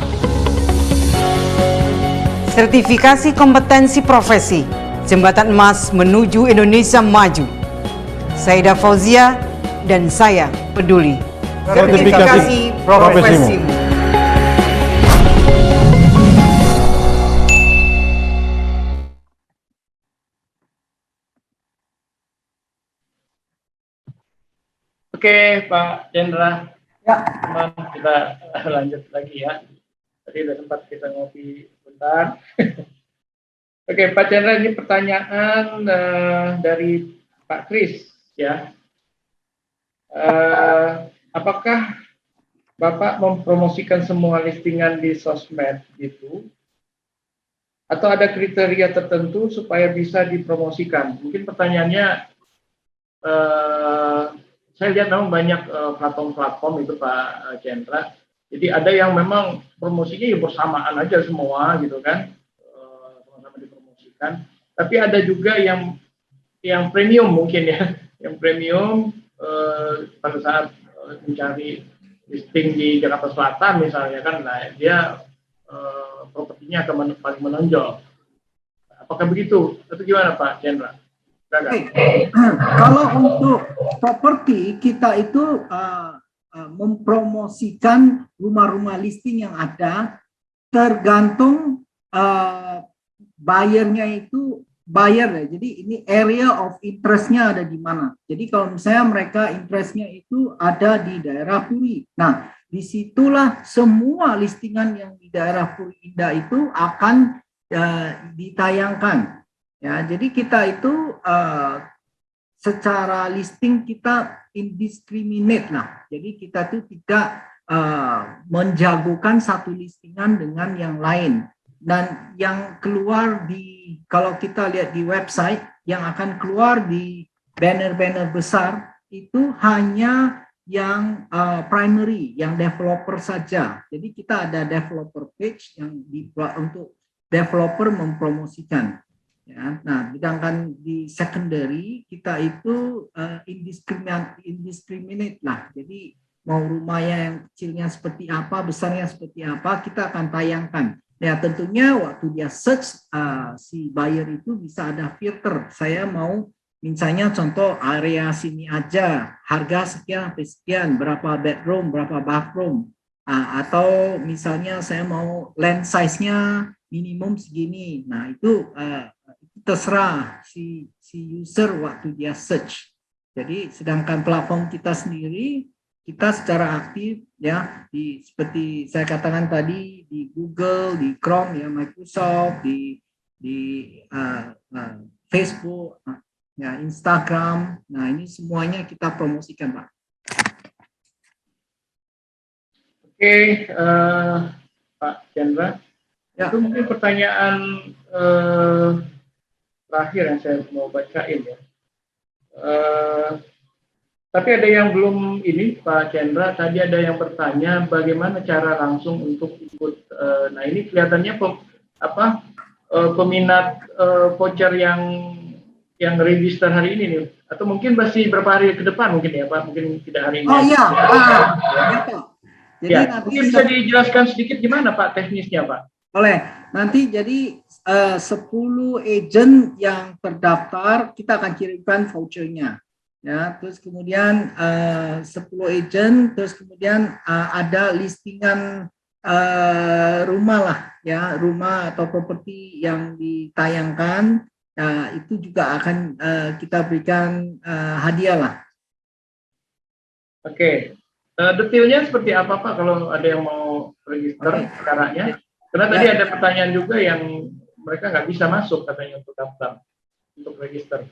Sertifikasi kompetensi profesi Jembatan Emas menuju Indonesia Maju. Saida Fauzia dan saya peduli. Sertifikasi profesimu. Oke, Pak Chandra. Ya. Teman, kita lanjut lagi ya. Tadi udah sempat kita ngopi bentar. Oke, Pak Chandra, ini pertanyaan dari Pak Kris ya. Apakah Bapak mempromosikan semua listingan di sosmed gitu? Atau ada kriteria tertentu supaya bisa dipromosikan? Mungkin pertanyaannya, saya lihat memang banyak platform-platform itu Pak Chandra. Jadi ada yang memang promosinya ya bersamaan aja semua gitu kan, sama-sama dipromosikan. Tapi ada juga yang premium mungkin ya, yang premium pada saat mencari listing di Jakarta Selatan misalnya kan, nah dia propertinya akan paling menonjol. Apakah begitu? Atau gimana Pak Chandra? Kalau untuk properti kita itu mempromosikan rumah-rumah listing yang ada tergantung buyernya itu buyer ya. Jadi ini area of interestnya ada di mana. Jadi kalau misalnya mereka interestnya itu ada di daerah Puri. Nah, disitulah semua listingan yang di daerah Puri Indah itu akan ditayangkan. Ya, jadi kita itu secara listing kita indiscriminate lah. Jadi kita tuh tidak menjagokan satu listingan dengan yang lain. Dan yang keluar kalau kita lihat di website, yang akan keluar di banner-banner besar itu hanya yang primary, yang developer saja. Jadi kita ada developer page yang untuk developer mempromosikan. Ya, nah, sedangkan di secondary kita itu indiscriminate lah. Jadi mau rumahnya yang kecilnya seperti apa, besarnya seperti apa, kita akan tayangkan. Ya, tentunya waktu dia search si buyer itu bisa ada filter. Saya mau misalnya contoh area sini aja, harga sekian sampai sekian, berapa bedroom, berapa bathroom. Atau misalnya saya mau land size-nya minimum segini. Nah, itu terserah si user waktu dia search. Jadi sedangkan platform kita sendiri, kita secara aktif ya, seperti saya katakan tadi di Google, di Chrome ya, Microsoft, di Facebook, ya, Instagram. Nah, ini semuanya kita promosikan, Pak. Oke, Pak Chandra. Ya. Itu mungkin pertanyaan terakhir yang saya mau bacain ya. Tapi ada yang belum ini Pak Chandra, tadi ada yang bertanya bagaimana cara langsung untuk ikut. Nah ini kelihatannya peminat voucher yang register hari ini nih, atau mungkin masih berapa hari ke depan mungkin ya Pak, mungkin tidak hari ini. Oh iya, Jadi ya, mungkin bisa dijelaskan sedikit gimana Pak teknisnya Pak? Boleh. Nanti jadi 10 agent yang terdaftar kita akan kirimkan vouchernya. Ya, terus kemudian 10 agent, terus kemudian ada listingan rumah lah, ya, rumah atau properti yang ditayangkan, itu juga akan kita berikan hadiah lah. Oke. Detailnya seperti apa Pak kalau ada yang mau register perkaranya? Karena tadi ada pertanyaan juga yang mereka nggak bisa masuk katanya untuk daftar, untuk register.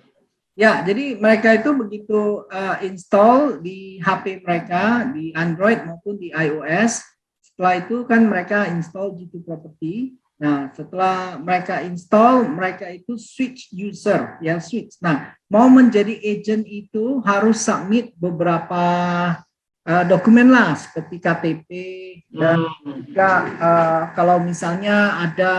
Ya, jadi mereka itu begitu install di HP mereka, di Android maupun di iOS. Setelah itu kan mereka install G2 Property. Nah, setelah mereka install, mereka itu switch user, ya switch. Nah, mau menjadi agent itu harus submit beberapa dokumen lah, seperti KTP dan juga kalau misalnya ada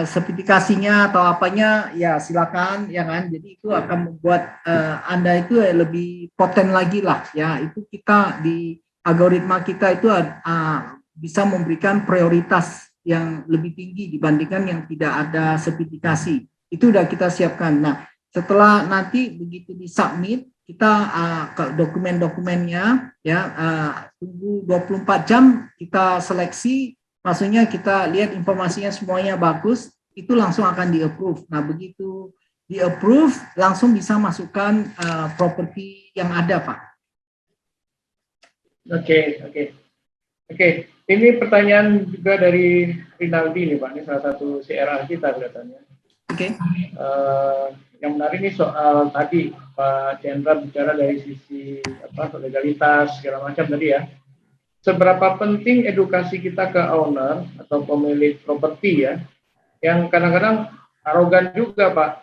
sertifikasinya atau apanya ya silakan ya kan, jadi itu akan membuat Anda itu lebih poten lagi lah ya, itu kita di algoritma kita itu bisa memberikan prioritas yang lebih tinggi dibandingkan yang tidak ada sertifikasi, itu udah kita siapkan. Nah setelah nanti begitu disubmit kita dokumen-dokumennya ya tunggu 24 jam kita seleksi. Maksudnya kita lihat informasinya semuanya bagus, itu langsung akan di-approve. Nah, begitu di-approve, langsung bisa masukkan properti yang ada, Pak. Oke. Ini pertanyaan juga dari Rinaldi nih, Pak. Ini salah satu CRA kita kelihatannya. Oke. Yang menarik ini soal tadi Pak Chandra bicara dari sisi legalitas segala macam tadi ya. Seberapa penting edukasi kita ke owner atau pemilik properti ya, yang kadang-kadang arogan juga Pak.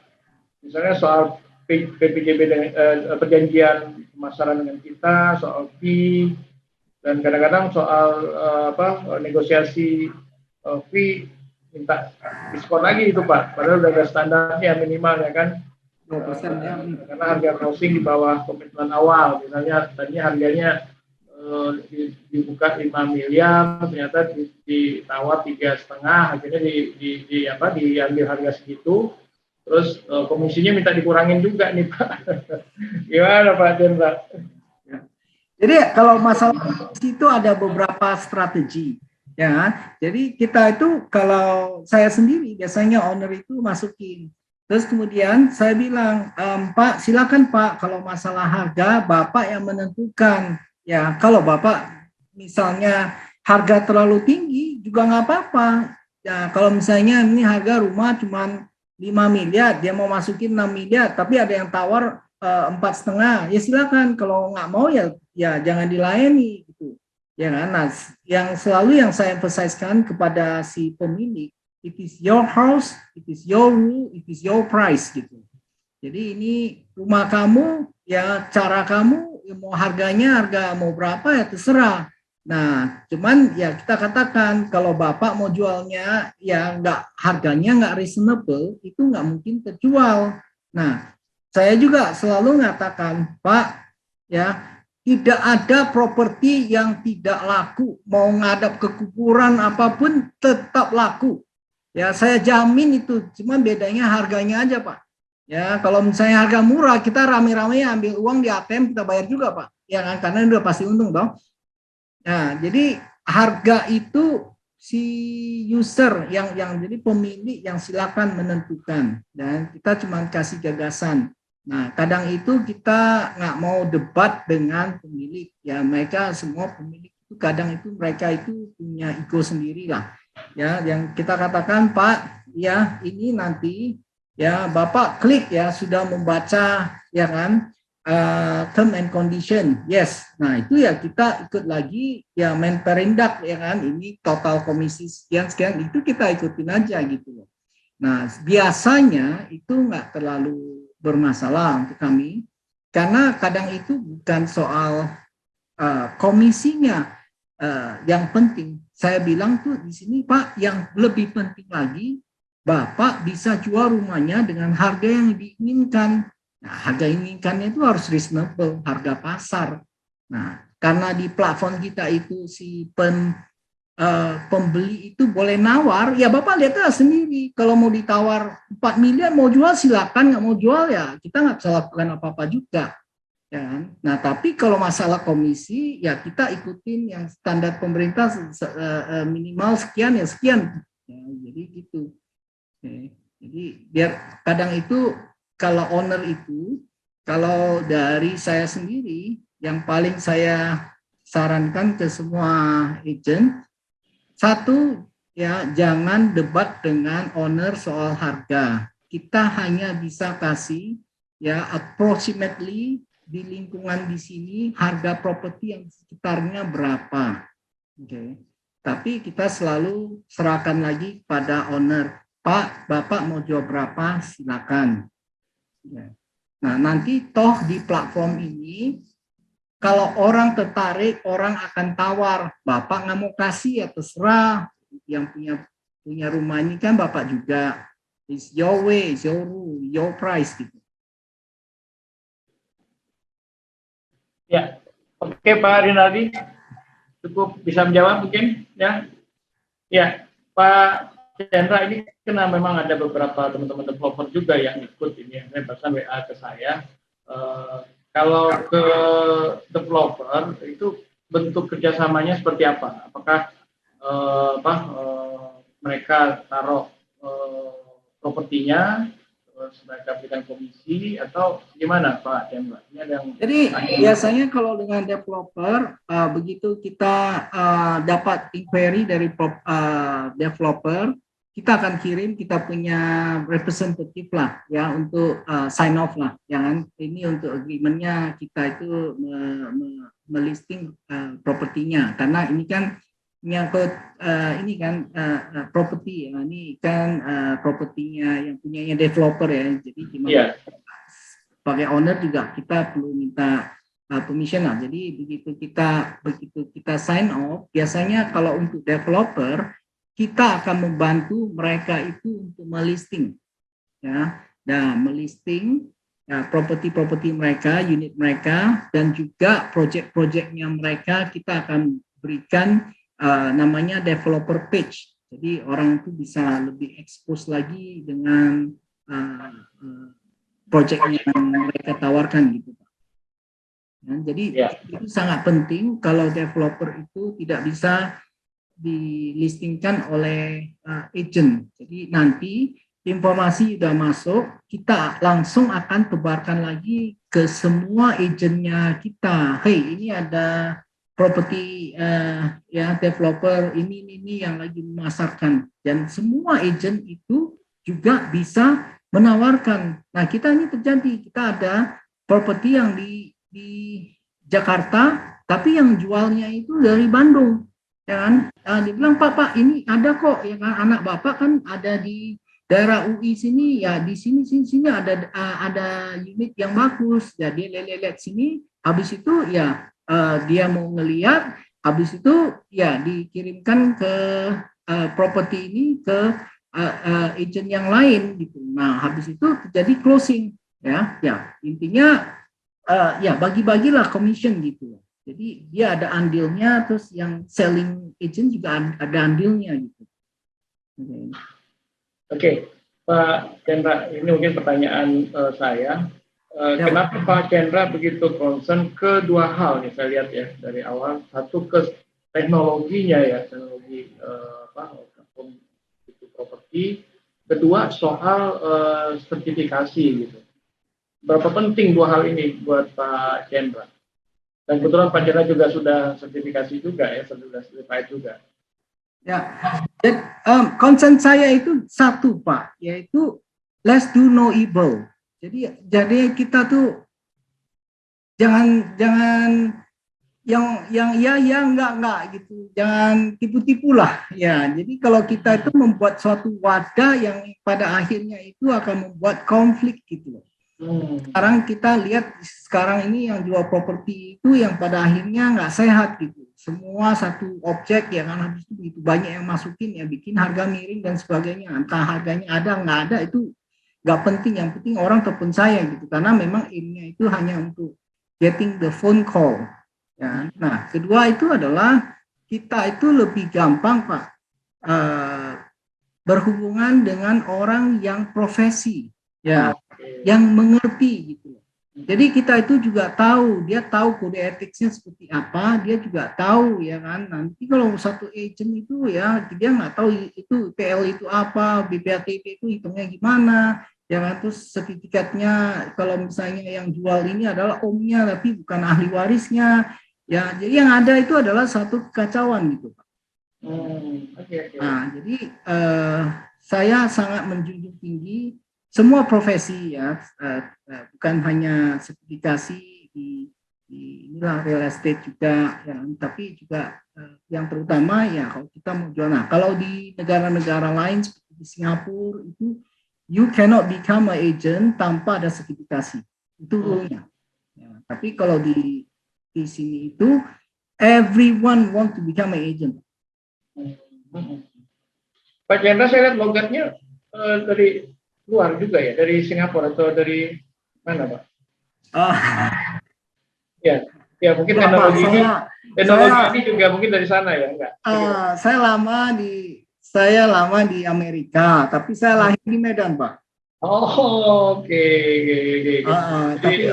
Misalnya soal PPJB perjanjian pemasaran dengan kita, soal fee, dan kadang-kadang soal negosiasi fee minta diskon lagi itu Pak. Padahal udah ada standarnya minimal ya kan. 2% ya. Karena harga closing di bawah komitmen awal. Misalnya tadinya harganya dibuka 5 miliar, ternyata ditawar 3,5, akhirnya diambil harga segitu, terus komisinya minta dikurangin juga nih Pak. Gimana Pak Chandra? Ya. Jadi kalau masalah itu ada beberapa strategi, ya. Jadi kita itu kalau saya sendiri biasanya owner itu masukin, terus kemudian saya bilang, Pak silakan Pak, kalau masalah harga Bapak yang menentukan. Ya, kalau Bapak misalnya harga terlalu tinggi juga nggak apa-apa. Ya, kalau misalnya ini harga rumah cuma 5 miliar, dia mau masukin 6 miliar, tapi ada yang tawar 4,5, ya silakan. Kalau nggak mau ya jangan dilayani gitu. Ya kan? Nah, yang selalu yang saya emphasize-kan kepada si pemilik, it is your house, it is your rule, it is your price gitu. Jadi ini rumah kamu, ya cara kamu, ya mau harganya harga mau berapa ya terserah. Nah, cuman ya kita katakan kalau Bapak mau jualnya ya harganya nggak reasonable, itu nggak mungkin terjual. Nah, saya juga selalu mengatakan, Pak, ya tidak ada properti yang tidak laku, mau ngadap kekuburan apapun tetap laku. Ya saya jamin itu, cuma bedanya harganya aja Pak. Ya, kalau misalnya harga murah, kita rame-rame ambil uang di ATM, kita bayar juga, Pak. Ya kan, karena udah pasti untung, dong. Nah, jadi harga itu si user yang jadi pemilik yang silakan menentukan, dan kita cuma kasih gagasan. Nah, kadang itu kita nggak mau debat dengan pemilik. Ya, mereka semua pemilik itu kadang itu mereka itu punya ego sendiri lah. Ya, yang kita katakan, Pak, ya ini nanti ya Bapak klik ya sudah membaca ya kan term and condition, yes. Nah itu ya kita ikut lagi ya menperindak ya kan, ini total komisi sekian itu kita ikutin aja gitu loh. Nah biasanya itu nggak terlalu bermasalah untuk kami, karena kadang itu bukan soal komisinya yang penting. Saya bilang tuh di sini Pak, yang lebih penting lagi Bapak bisa jual rumahnya dengan harga yang diinginkan. Nah, harga inginkannya itu harus reasonable, harga pasar. Nah, karena di platform kita itu si pembeli itu boleh nawar, ya Bapak lihatlah sendiri. Kalau mau ditawar 4 miliar, mau jual silakan, nggak mau jual ya kita nggak bisa lakukan apa-apa juga. Ya kan? Nah, tapi kalau masalah komisi, ya kita ikutin yang standar pemerintah minimal sekian ya sekian. Ya, jadi gitu. Oke. Jadi biar kadang itu kalau owner itu, kalau dari saya sendiri, yang paling saya sarankan ke semua agent, satu ya jangan debat dengan owner soal harga. Kita hanya bisa kasih ya approximately di lingkungan di sini harga properti yang sekitarnya berapa. Oke. Tapi kita selalu serahkan lagi pada owner. Pak, Bapak mau jual berapa? Silakan. Ya. Nah, nanti toh di platform ini, kalau orang tertarik, orang akan tawar. Bapak nggak mau kasih ya terserah. Yang punya rumah ini kan Bapak juga. It's your way, it's your rule, your price gitu. Ya, oke Pak Rinaldi, cukup bisa menjawab mungkin ya. Ya, Pak Chandra, ini karena memang ada beberapa teman-teman developer juga yang ikut ini, bahkan WA ke saya. Kalau ke developer itu bentuk kerjasamanya seperti apa? Apakah mereka taruh propertinya, terus mereka berikan komisi, atau gimana Pak Chandra? Jadi biasanya kalau dengan developer, begitu kita dapat inquiry dari developer, kita akan kirim, kita punya representative lah ya untuk sign off lah, jangan ini untuk agreementnya kita itu melisting propertinya, karena ini kan menyangkut ini kan properti ya, ini kan propertinya yang punyanya developer ya, jadi gimana sebagai owner juga kita perlu minta permission lah. Jadi begitu kita sign off, biasanya kalau untuk developer kita akan membantu mereka itu untuk melisting, ya, dan melisting properti mereka, unit mereka, dan juga project-projectnya mereka. Kita akan berikan namanya developer page. Jadi orang itu bisa lebih expose lagi dengan project yang mereka tawarkan gitu, Pak. Ya, jadi itu sangat penting kalau developer itu tidak bisa dilistingkan oleh agent. Jadi nanti informasi sudah masuk, kita langsung akan tebarkan lagi ke semua agentnya kita. Hey, ini ada properti ya developer ini yang lagi memasarkan, dan semua agent itu juga bisa menawarkan. Nah, kita ini terjadi, kita ada properti yang di Jakarta, tapi yang jualnya itu dari Bandung. Ya kan? Dia bilang, Pak, ini ada kok, ya kan, anak Bapak kan ada di daerah UI sini, ya di sini ada unit yang bagus. Ya dia lihat sini, habis itu ya dia mau ngeliat, habis itu ya dikirimkan ke properti ini ke agent yang lain gitu. Nah, habis itu terjadi closing, ya intinya ya bagi-bagilah commission gitu. Jadi dia ada andilnya, terus yang selling agent juga ada andilnya gitu. Oke, Pak Chandra, ini mungkin pertanyaan saya. Kenapa Pak Chandra begitu concern ke dua hal nih, saya lihat ya dari awal. Satu ke teknologinya ya, teknologi properti. Kedua soal sertifikasi gitu. Berapa penting dua hal ini buat Pak Chandra? Dan kebetulan Pak Chandra juga sudah sertifikasi juga ya, sudah certified juga. Ya, concern saya itu satu Pak, yaitu let's do no evil. Jadi kita tuh jangan yang enggak gitu, jangan tipu-tipu lah ya. Jadi kalau kita itu membuat suatu wadah yang pada akhirnya itu akan membuat konflik gitu loh. Sekarang kita lihat sekarang ini yang jual properti itu yang pada akhirnya nggak sehat gitu. Semua satu objek ya kan, habis itu begitu banyak yang masukin ya bikin harga miring dan sebagainya. Entah harganya ada nggak ada itu nggak penting. Yang penting orang telepon saya gitu, karena memang aimnya itu hanya untuk getting the phone call. Ya. Nah, kedua itu adalah kita itu lebih gampang Pak berhubungan dengan orang yang profesi. Ya, yang mengerti gitu. Jadi kita itu juga tahu, dia tahu kode etiknya seperti apa, dia juga tahu ya kan. Nanti kalau satu agent itu ya dia nggak tahu itu PL itu apa, BPATP itu hitungnya gimana, ya kan. Terus sertifikatnya kalau misalnya yang jual ini adalah omnya tapi bukan ahli warisnya, ya. Jadi yang ada itu adalah satu kekacauan gitu Pak. Nah, jadi saya sangat menjunjung tinggi semua profesi ya, bukan hanya sertifikasi di inilah real estate juga, ya, tapi juga yang terutama ya kalau kita mau jual. Nah, kalau di negara-negara lain seperti di Singapura itu you cannot become an agent tanpa ada sertifikasi, itu rule-nya. Ya, tapi kalau di sini itu everyone want to become an agent. Pak Chandra, saya lihat logatnya dari luar juga ya, dari Singapura atau dari mana, Pak? Ya mungkin teknologi ini juga mungkin dari sana ya, enggak? Saya lama di Amerika, tapi saya lahir di Medan, Pak. Oh, oke. Jadi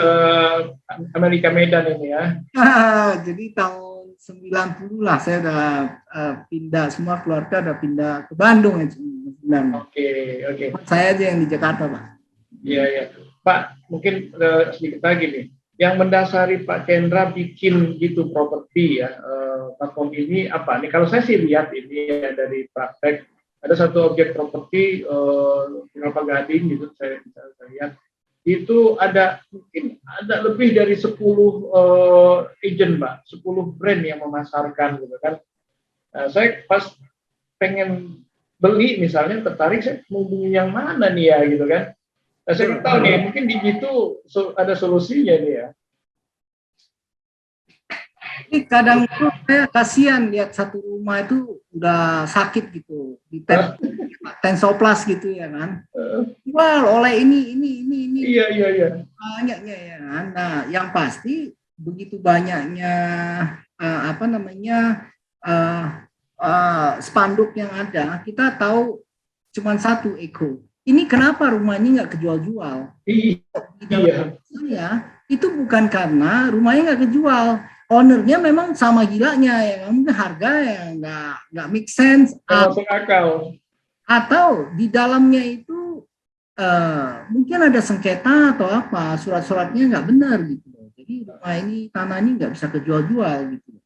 Amerika Medan ini ya. Jadi tahun 90 lah saya udah pindah, semua keluarga udah pindah ke Bandung ya. Oke. Saya aja yang di Jakarta, Pak. Iya. Pak, mungkin sedikit lagi nih. Yang mendasari Pak Chandra bikin gitu properti ya, platform ini apa nih? Kalau saya sih lihat ini ya dari praktek, ada satu objek properti Kelapa Gading gitu, saya lihat itu mungkin ada lebih dari 10 agent, Pak, 10 brand yang memasarkan gitu kan. Saya pas pengen beli misalnya tertarik, saya mau beli yang mana nih ya gitu kan. Saya nggak tahu nih, mungkin di situ ada solusinya nih ya. Ini kadang itu saya kasihan lihat satu rumah itu udah sakit gitu, di Tensoplas gitu ya kan. Jual oleh ini. Iya. Banyaknya ya kan. Nah, yang pasti begitu banyaknya spanduk yang ada, kita tahu cuma satu Eko. Ini kenapa rumah ini nggak kejual-jual? Iya. Ya, itu bukan karena rumahnya nggak kejual. Ownernya memang sama gilanya, ya mungkin harga yang nggak make sense. Masuk akal. Atau di dalamnya itu mungkin ada sengketa atau apa, surat-suratnya nggak benar gitu. Jadi rumah ini, tanah ini nggak bisa kejual-jual gitu.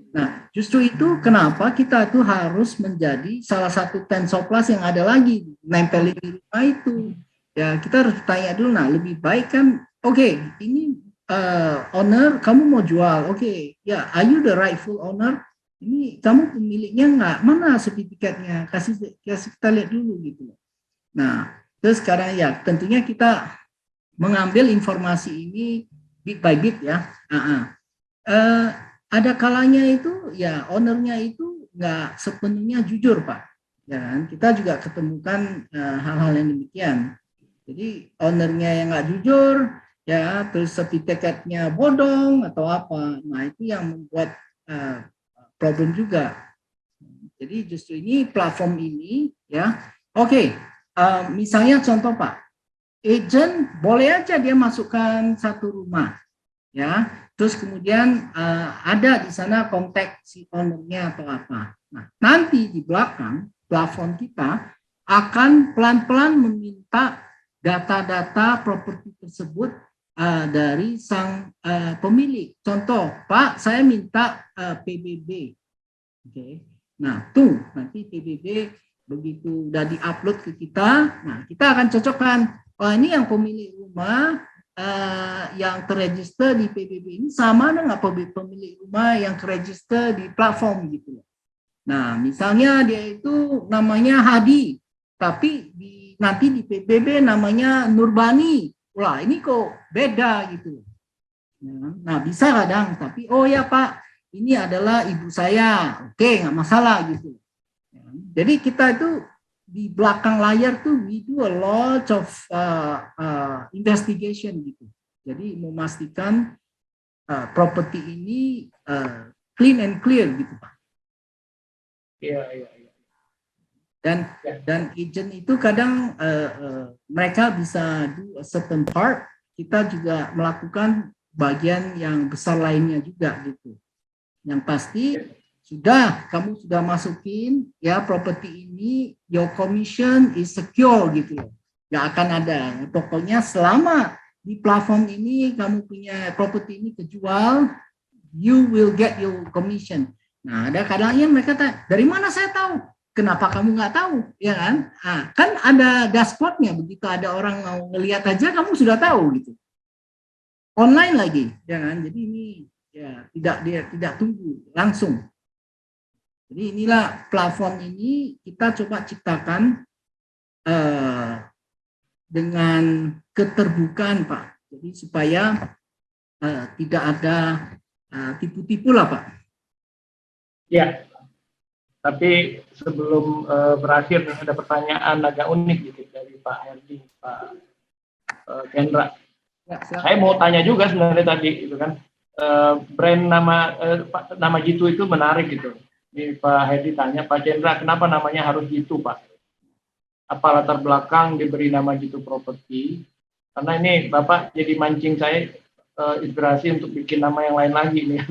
Nah, justru itu kenapa kita tuh harus menjadi salah satu Tensoplas yang ada lagi nempelin di rumah itu. Ya, kita harus tanya dulu, nah lebih baik kan, oke, ini owner, kamu mau jual, oke, ya, are you the rightful owner? Ini kamu pemiliknya nggak? Mana sertifikatnya? Kasih kita lihat dulu gitu. Nah, terus sekarang ya tentunya kita mengambil informasi ini bit by bit ya. Ada kalanya itu ya ownernya itu nggak sepenuhnya jujur, Pak. Ya kan? Kita juga ketemukan hal-hal yang demikian. Jadi ownernya yang nggak jujur, ya terus sertifikatnya bodong atau apa. Nah itu yang membuat problem juga. Jadi justru ini platform ini ya. Oke, misalnya contoh Pak, agent boleh aja dia masukkan satu rumah, ya. Terus kemudian ada di sana kontak si ownernya atau apa. Nah nanti di belakang platform kita akan pelan-pelan meminta data-data properti tersebut dari sang pemilik. Contoh, Pak, saya minta PBB. Oke. Nah, tuh nanti PBB begitu udah diupload ke kita, nah kita akan cocokkan. Oh, ini yang pemilik rumah yang terregister di PBB ini sama dengan pemilik rumah yang terregister di platform gitu. Nah, misalnya dia itu namanya Hadi, tapi nanti di PBB namanya Nurbani. Wah, ini kok beda gitu. Nah, bisa kadang, tapi oh ya Pak, ini adalah ibu saya. Oke, nggak masalah gitu. Jadi kita itu di belakang layar tuh we do a lot of investigation gitu. Jadi memastikan properti ini clean and clear gitu Pak. Iya. Dan agent itu kadang mereka bisa do a certain part, kita juga melakukan bagian yang besar lainnya juga gitu. Yang pasti kamu sudah masukin ya properti ini, your commission is secure gitu loh. Nggak akan ada. Pokoknya selama di platform ini kamu punya properti ini kejual, you will get your commission. Nah, ada kadangnya mereka tanya, dari mana saya tahu? kenapa kamu nggak tahu, ya kan? Nah, kan ada dashboardnya, begitu ada orang mau ngelihat aja kamu sudah tahu gitu. Online lagi, ya kan? Jadi ini ya tidak tunggu, langsung. Jadi inilah platform ini kita coba ciptakan dengan keterbukaan, Pak. Jadi supaya tidak ada tipu-tipu lah, Pak. Ya, tapi sebelum berakhir ada pertanyaan agak unik gitu dari Pak Herdi, Pak Kendra. Ya, Saya mau tanya juga sebenarnya tadi, gitu kan, brand nama Jitu itu menarik gitu. Ini Pak Herdi tanya, Pak Kendra, kenapa namanya harus Jitu, Pak? Apa latar belakang diberi nama Jitu Property? Karena ini Bapak jadi mancing saya inspirasi untuk bikin nama yang lain lagi nih.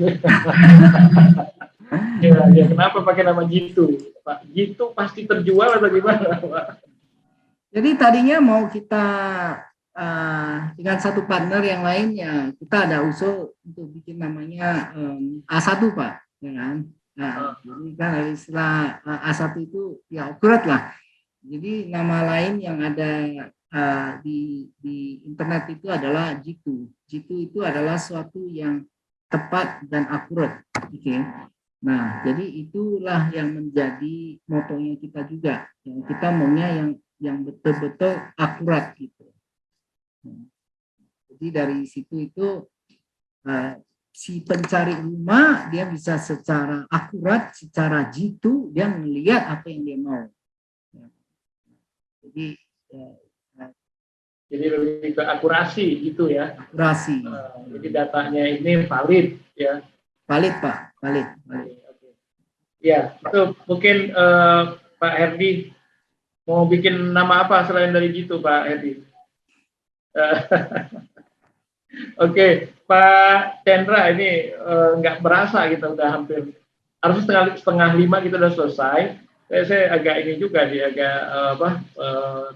Ya, kenapa pakai nama Jitu, Pak? Jitu pasti terjual atau gimana, Pak? Jadi tadinya mau kita dengan satu partner yang lainnya, kita ada usul untuk bikin namanya A1, Pak, ya kan? Nah, jadi kan istilah A1 itu ya akurat lah. Jadi nama lain yang ada di internet itu adalah Jitu. Jitu itu adalah suatu yang tepat dan akurat. Oke. Nah, jadi itulah yang menjadi motonya kita juga. Yang kita maunya yang betul-betul akurat gitu. Jadi dari situ itu si pencari rumah dia bisa secara akurat, secara jitu dia melihat apa yang dia mau. Jadi lebih ke akurasi gitu ya. Akurasi. Jadi datanya ini valid ya. Valid, Pak, valid. Ya, itu mungkin Pak Herdi mau bikin nama apa selain dari gitu, Pak Herdi? Oke, Pak Chandra, ini nggak berasa kita udah hampir, harusnya setengah 5 kita udah selesai. Saya agak ini juga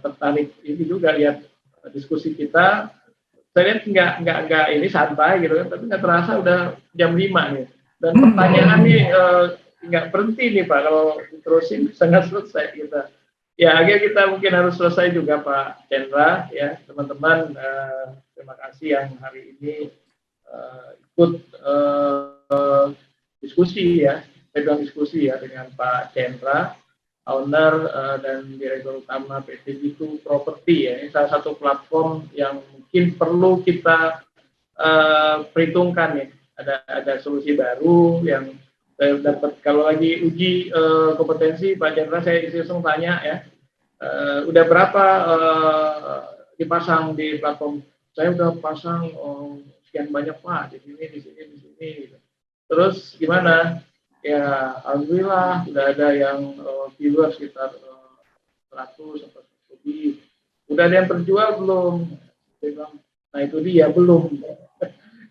tertarik ini juga lihat diskusi kita. Saya lihat nggak ini santai gitu kan, tapi nggak terasa udah jam 5 nih. Dan pertanyaan nih nggak berhenti nih Pak, kalau terusin bisa nggak selesai kita. Ya, akhirnya kita mungkin harus selesai juga Pak Chandra ya, teman-teman. Terima kasih yang hari ini ikut diskusi ya, diskusi ya dengan Pak Chandra, owner dan direktur utama PT Jitu Property ya. Ini salah satu platform yang mungkin perlu kita perhitungkan ya. Ada solusi baru yang saya dapat kalau lagi uji kompetensi Pak Chandra, saya iseng tanya ya, udah berapa dipasang di platform? Saya udah pasang sekian banyak Pak, di sini. Gitu. Terus gimana? Ya, alhamdulillah udah ada yang viewer sekitar 100 atau lebih. Udah ada yang terjual belum? Saya bilang, nah itu dia belum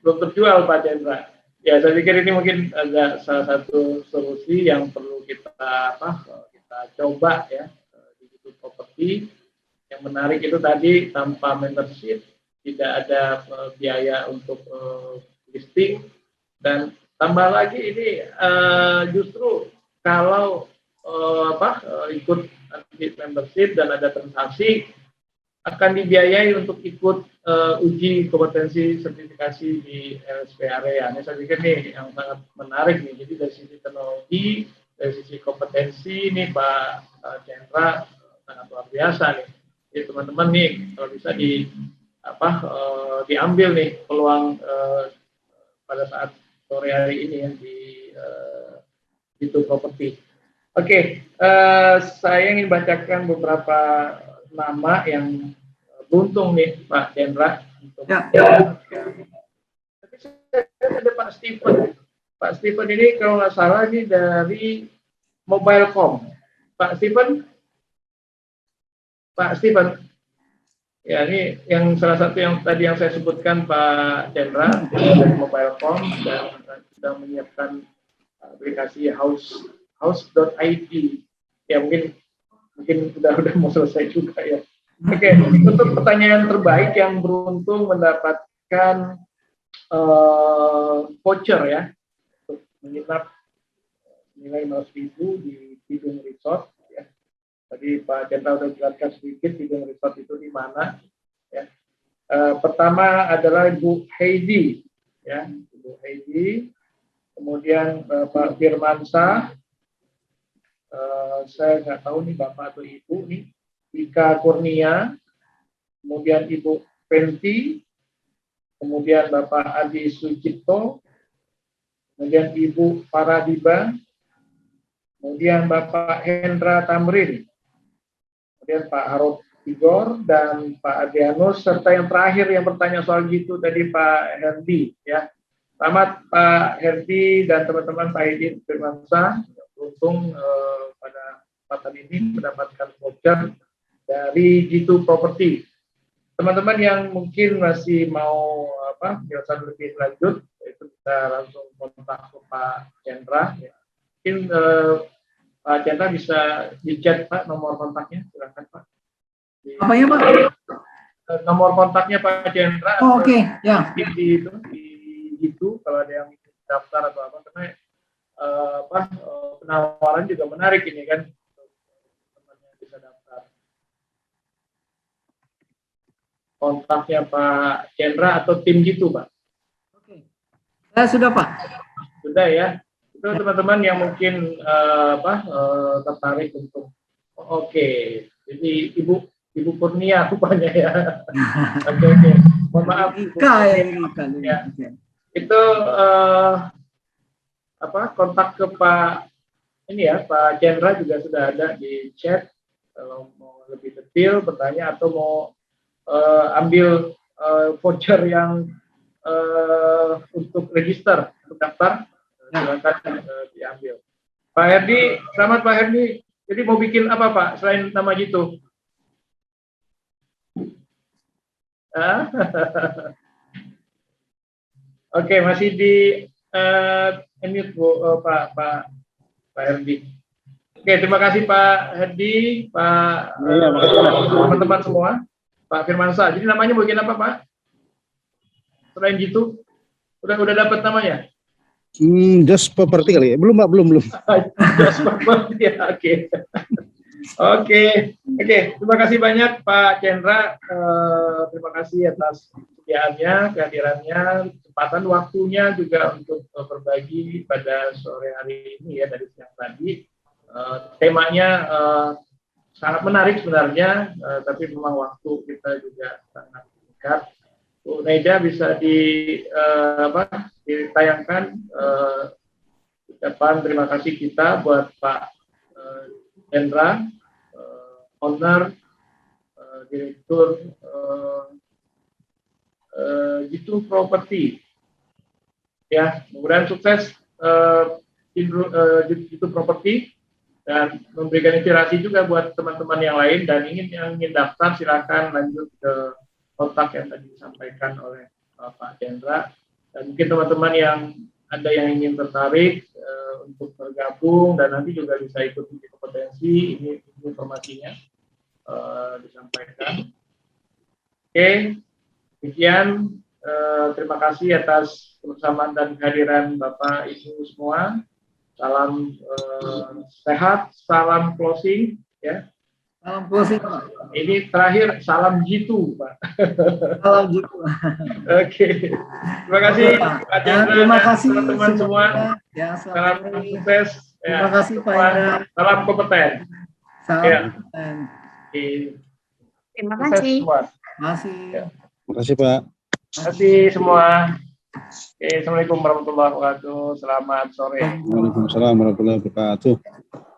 terjual Pak Chandra. Ya, saya pikir ini mungkin ada salah satu solusi yang perlu kita coba ya di Jitu Property. Yang menarik itu tadi tanpa membership, tidak ada biaya untuk listing, dan tambah lagi ini justru kalau ikut membership dan ada transaksi akan dibiayai untuk ikut uji kompetensi sertifikasi di LSP area. Ini saya pikir nih yang sangat menarik nih. Jadi dari sisi teknologi, dari sisi kompetensi nih Pak Chandra sangat luar biasa nih. Jadi teman-teman nih kalau bisa diambil nih peluang pada saat sore hari ini ya di Jitu Property. Oke, saya ingin bacakan beberapa nama yang beruntung nih Pak Chandra. Tapi saya ada Pak Stephen. Pak Stephen ini kalau nggak salah ini dari Mobilecom. Pak Stephen. Ya, ini yang salah satu yang tadi yang saya sebutkan Pak Chandra dari Mobilecom dan sudah menyiapkan aplikasi house.id. Ya mungkin udah mau selesai juga ya. Oke, untuk pertanyaan terbaik yang beruntung mendapatkan voucher ya untuk menginap nilai 500.000 di Bidung Resort Tadi Pak Cendra sudah jelaskan sedikit Hidung Resort itu di mana. Ya. Pertama adalah Ibu Heidi, ya, Ibu Heidi. Kemudian Pak Firmansyah. Saya nggak tahu nih Bapak atau Ibu nih. Ika Kurnia. Kemudian Ibu Penti. Kemudian Bapak Adi Sucipto. Kemudian Ibu Paradiba. Kemudian Bapak Hendra Tamrin. Kemudian Pak Harop Igor dan Pak Adrianus, serta yang terakhir yang bertanya soal gitu tadi Pak Herdi, ya. Selamat Pak Herdi dan teman-teman Pak Hedi Firmansyah, beruntung pada kesempatan ini mendapatkan voucher dari G2 Property. Teman-teman yang mungkin masih mau penjelasan lebih lanjut, itu bisa langsung kontak ke Pak Cendra. Ya. Mungkin Pak Cendra bisa di chat Pak nomor kontaknya, silakan Pak. Apa ya Pak? Nomor kontaknya Pak Cendra. Oh, oke, ya. Di itu kalau ada yang daftar atau apa, karena penawaran juga menarik ini kan, teman-teman bisa daftar. Kontaknya Pak Cendra atau tim gitu Pak. Oke. Saya sudah Pak. Sudah ya. Itu teman-teman yang mungkin tertarik untuk jadi Ibu Kurnia rupanya ya. Oke. Mohon maaf. Ika ya. Itu kontak ke Pak Pak Cendra juga sudah ada di chat. Kalau mau lebih detail bertanya atau mau ambil voucher yang untuk register, untuk daftar, silakan diambil. Pak Herdi, selamat Pak Herdi. Jadi mau bikin apa Pak selain nama gitu? Oke, masih di mute Bu, Pak Herdi. Oke, terima kasih Pak Herdi, Pak teman-teman semua, Pak Firmansyah. Jadi namanya mau bikin apa Pak? Selain gitu, udah dapat namanya? Just property kali ya? Belum Pak, belum. Just property ya, oke. Oke. Terima kasih banyak Pak Cendra. Terima kasih atas kesediaannya, kehadirannya, kesempatan waktunya juga untuk berbagi pada sore hari ini ya dari siang tadi. Temanya sangat menarik sebenarnya, tapi memang waktu kita juga sangat singkat. Bu Naida bisa ditayangkan ucapan terima kasih kita buat Pak Cendra, owner, direktur G2 Property. Ya, mudah-mudahan sukses G2 Property dan memberikan inspirasi juga buat teman-teman yang lain dan yang ingin daftar silakan lanjut ke kontak yang tadi disampaikan oleh Pak Cendra. Dan mungkin teman-teman yang ada yang ingin tertarik untuk bergabung dan nanti juga bisa ikut uji kompetensi, ini informasinya disampaikan. Oke, demikian. Terima kasih atas kebersamaan dan kehadiran Bapak Ibu semua. Salam sehat, salam closing ya. Salam closing Pak. Ini terakhir salam G2 Pak. Salam G2. Oke. Terima kasih Pak Cendra. Terima kasih teman-teman semua. Ya, salam sukses. Terima kasih Pak Indra. Salam kompeten. Salam Ya. kompeten. Oke. Terima Sukses kasih. semua. Terima kasih. Terima kasih Pak. Terima kasih semua. Oke, Assalamualaikum warahmatullahi wabarakatuh. Selamat sore. Waalaikumsalam warahmatullahi wabarakatuh.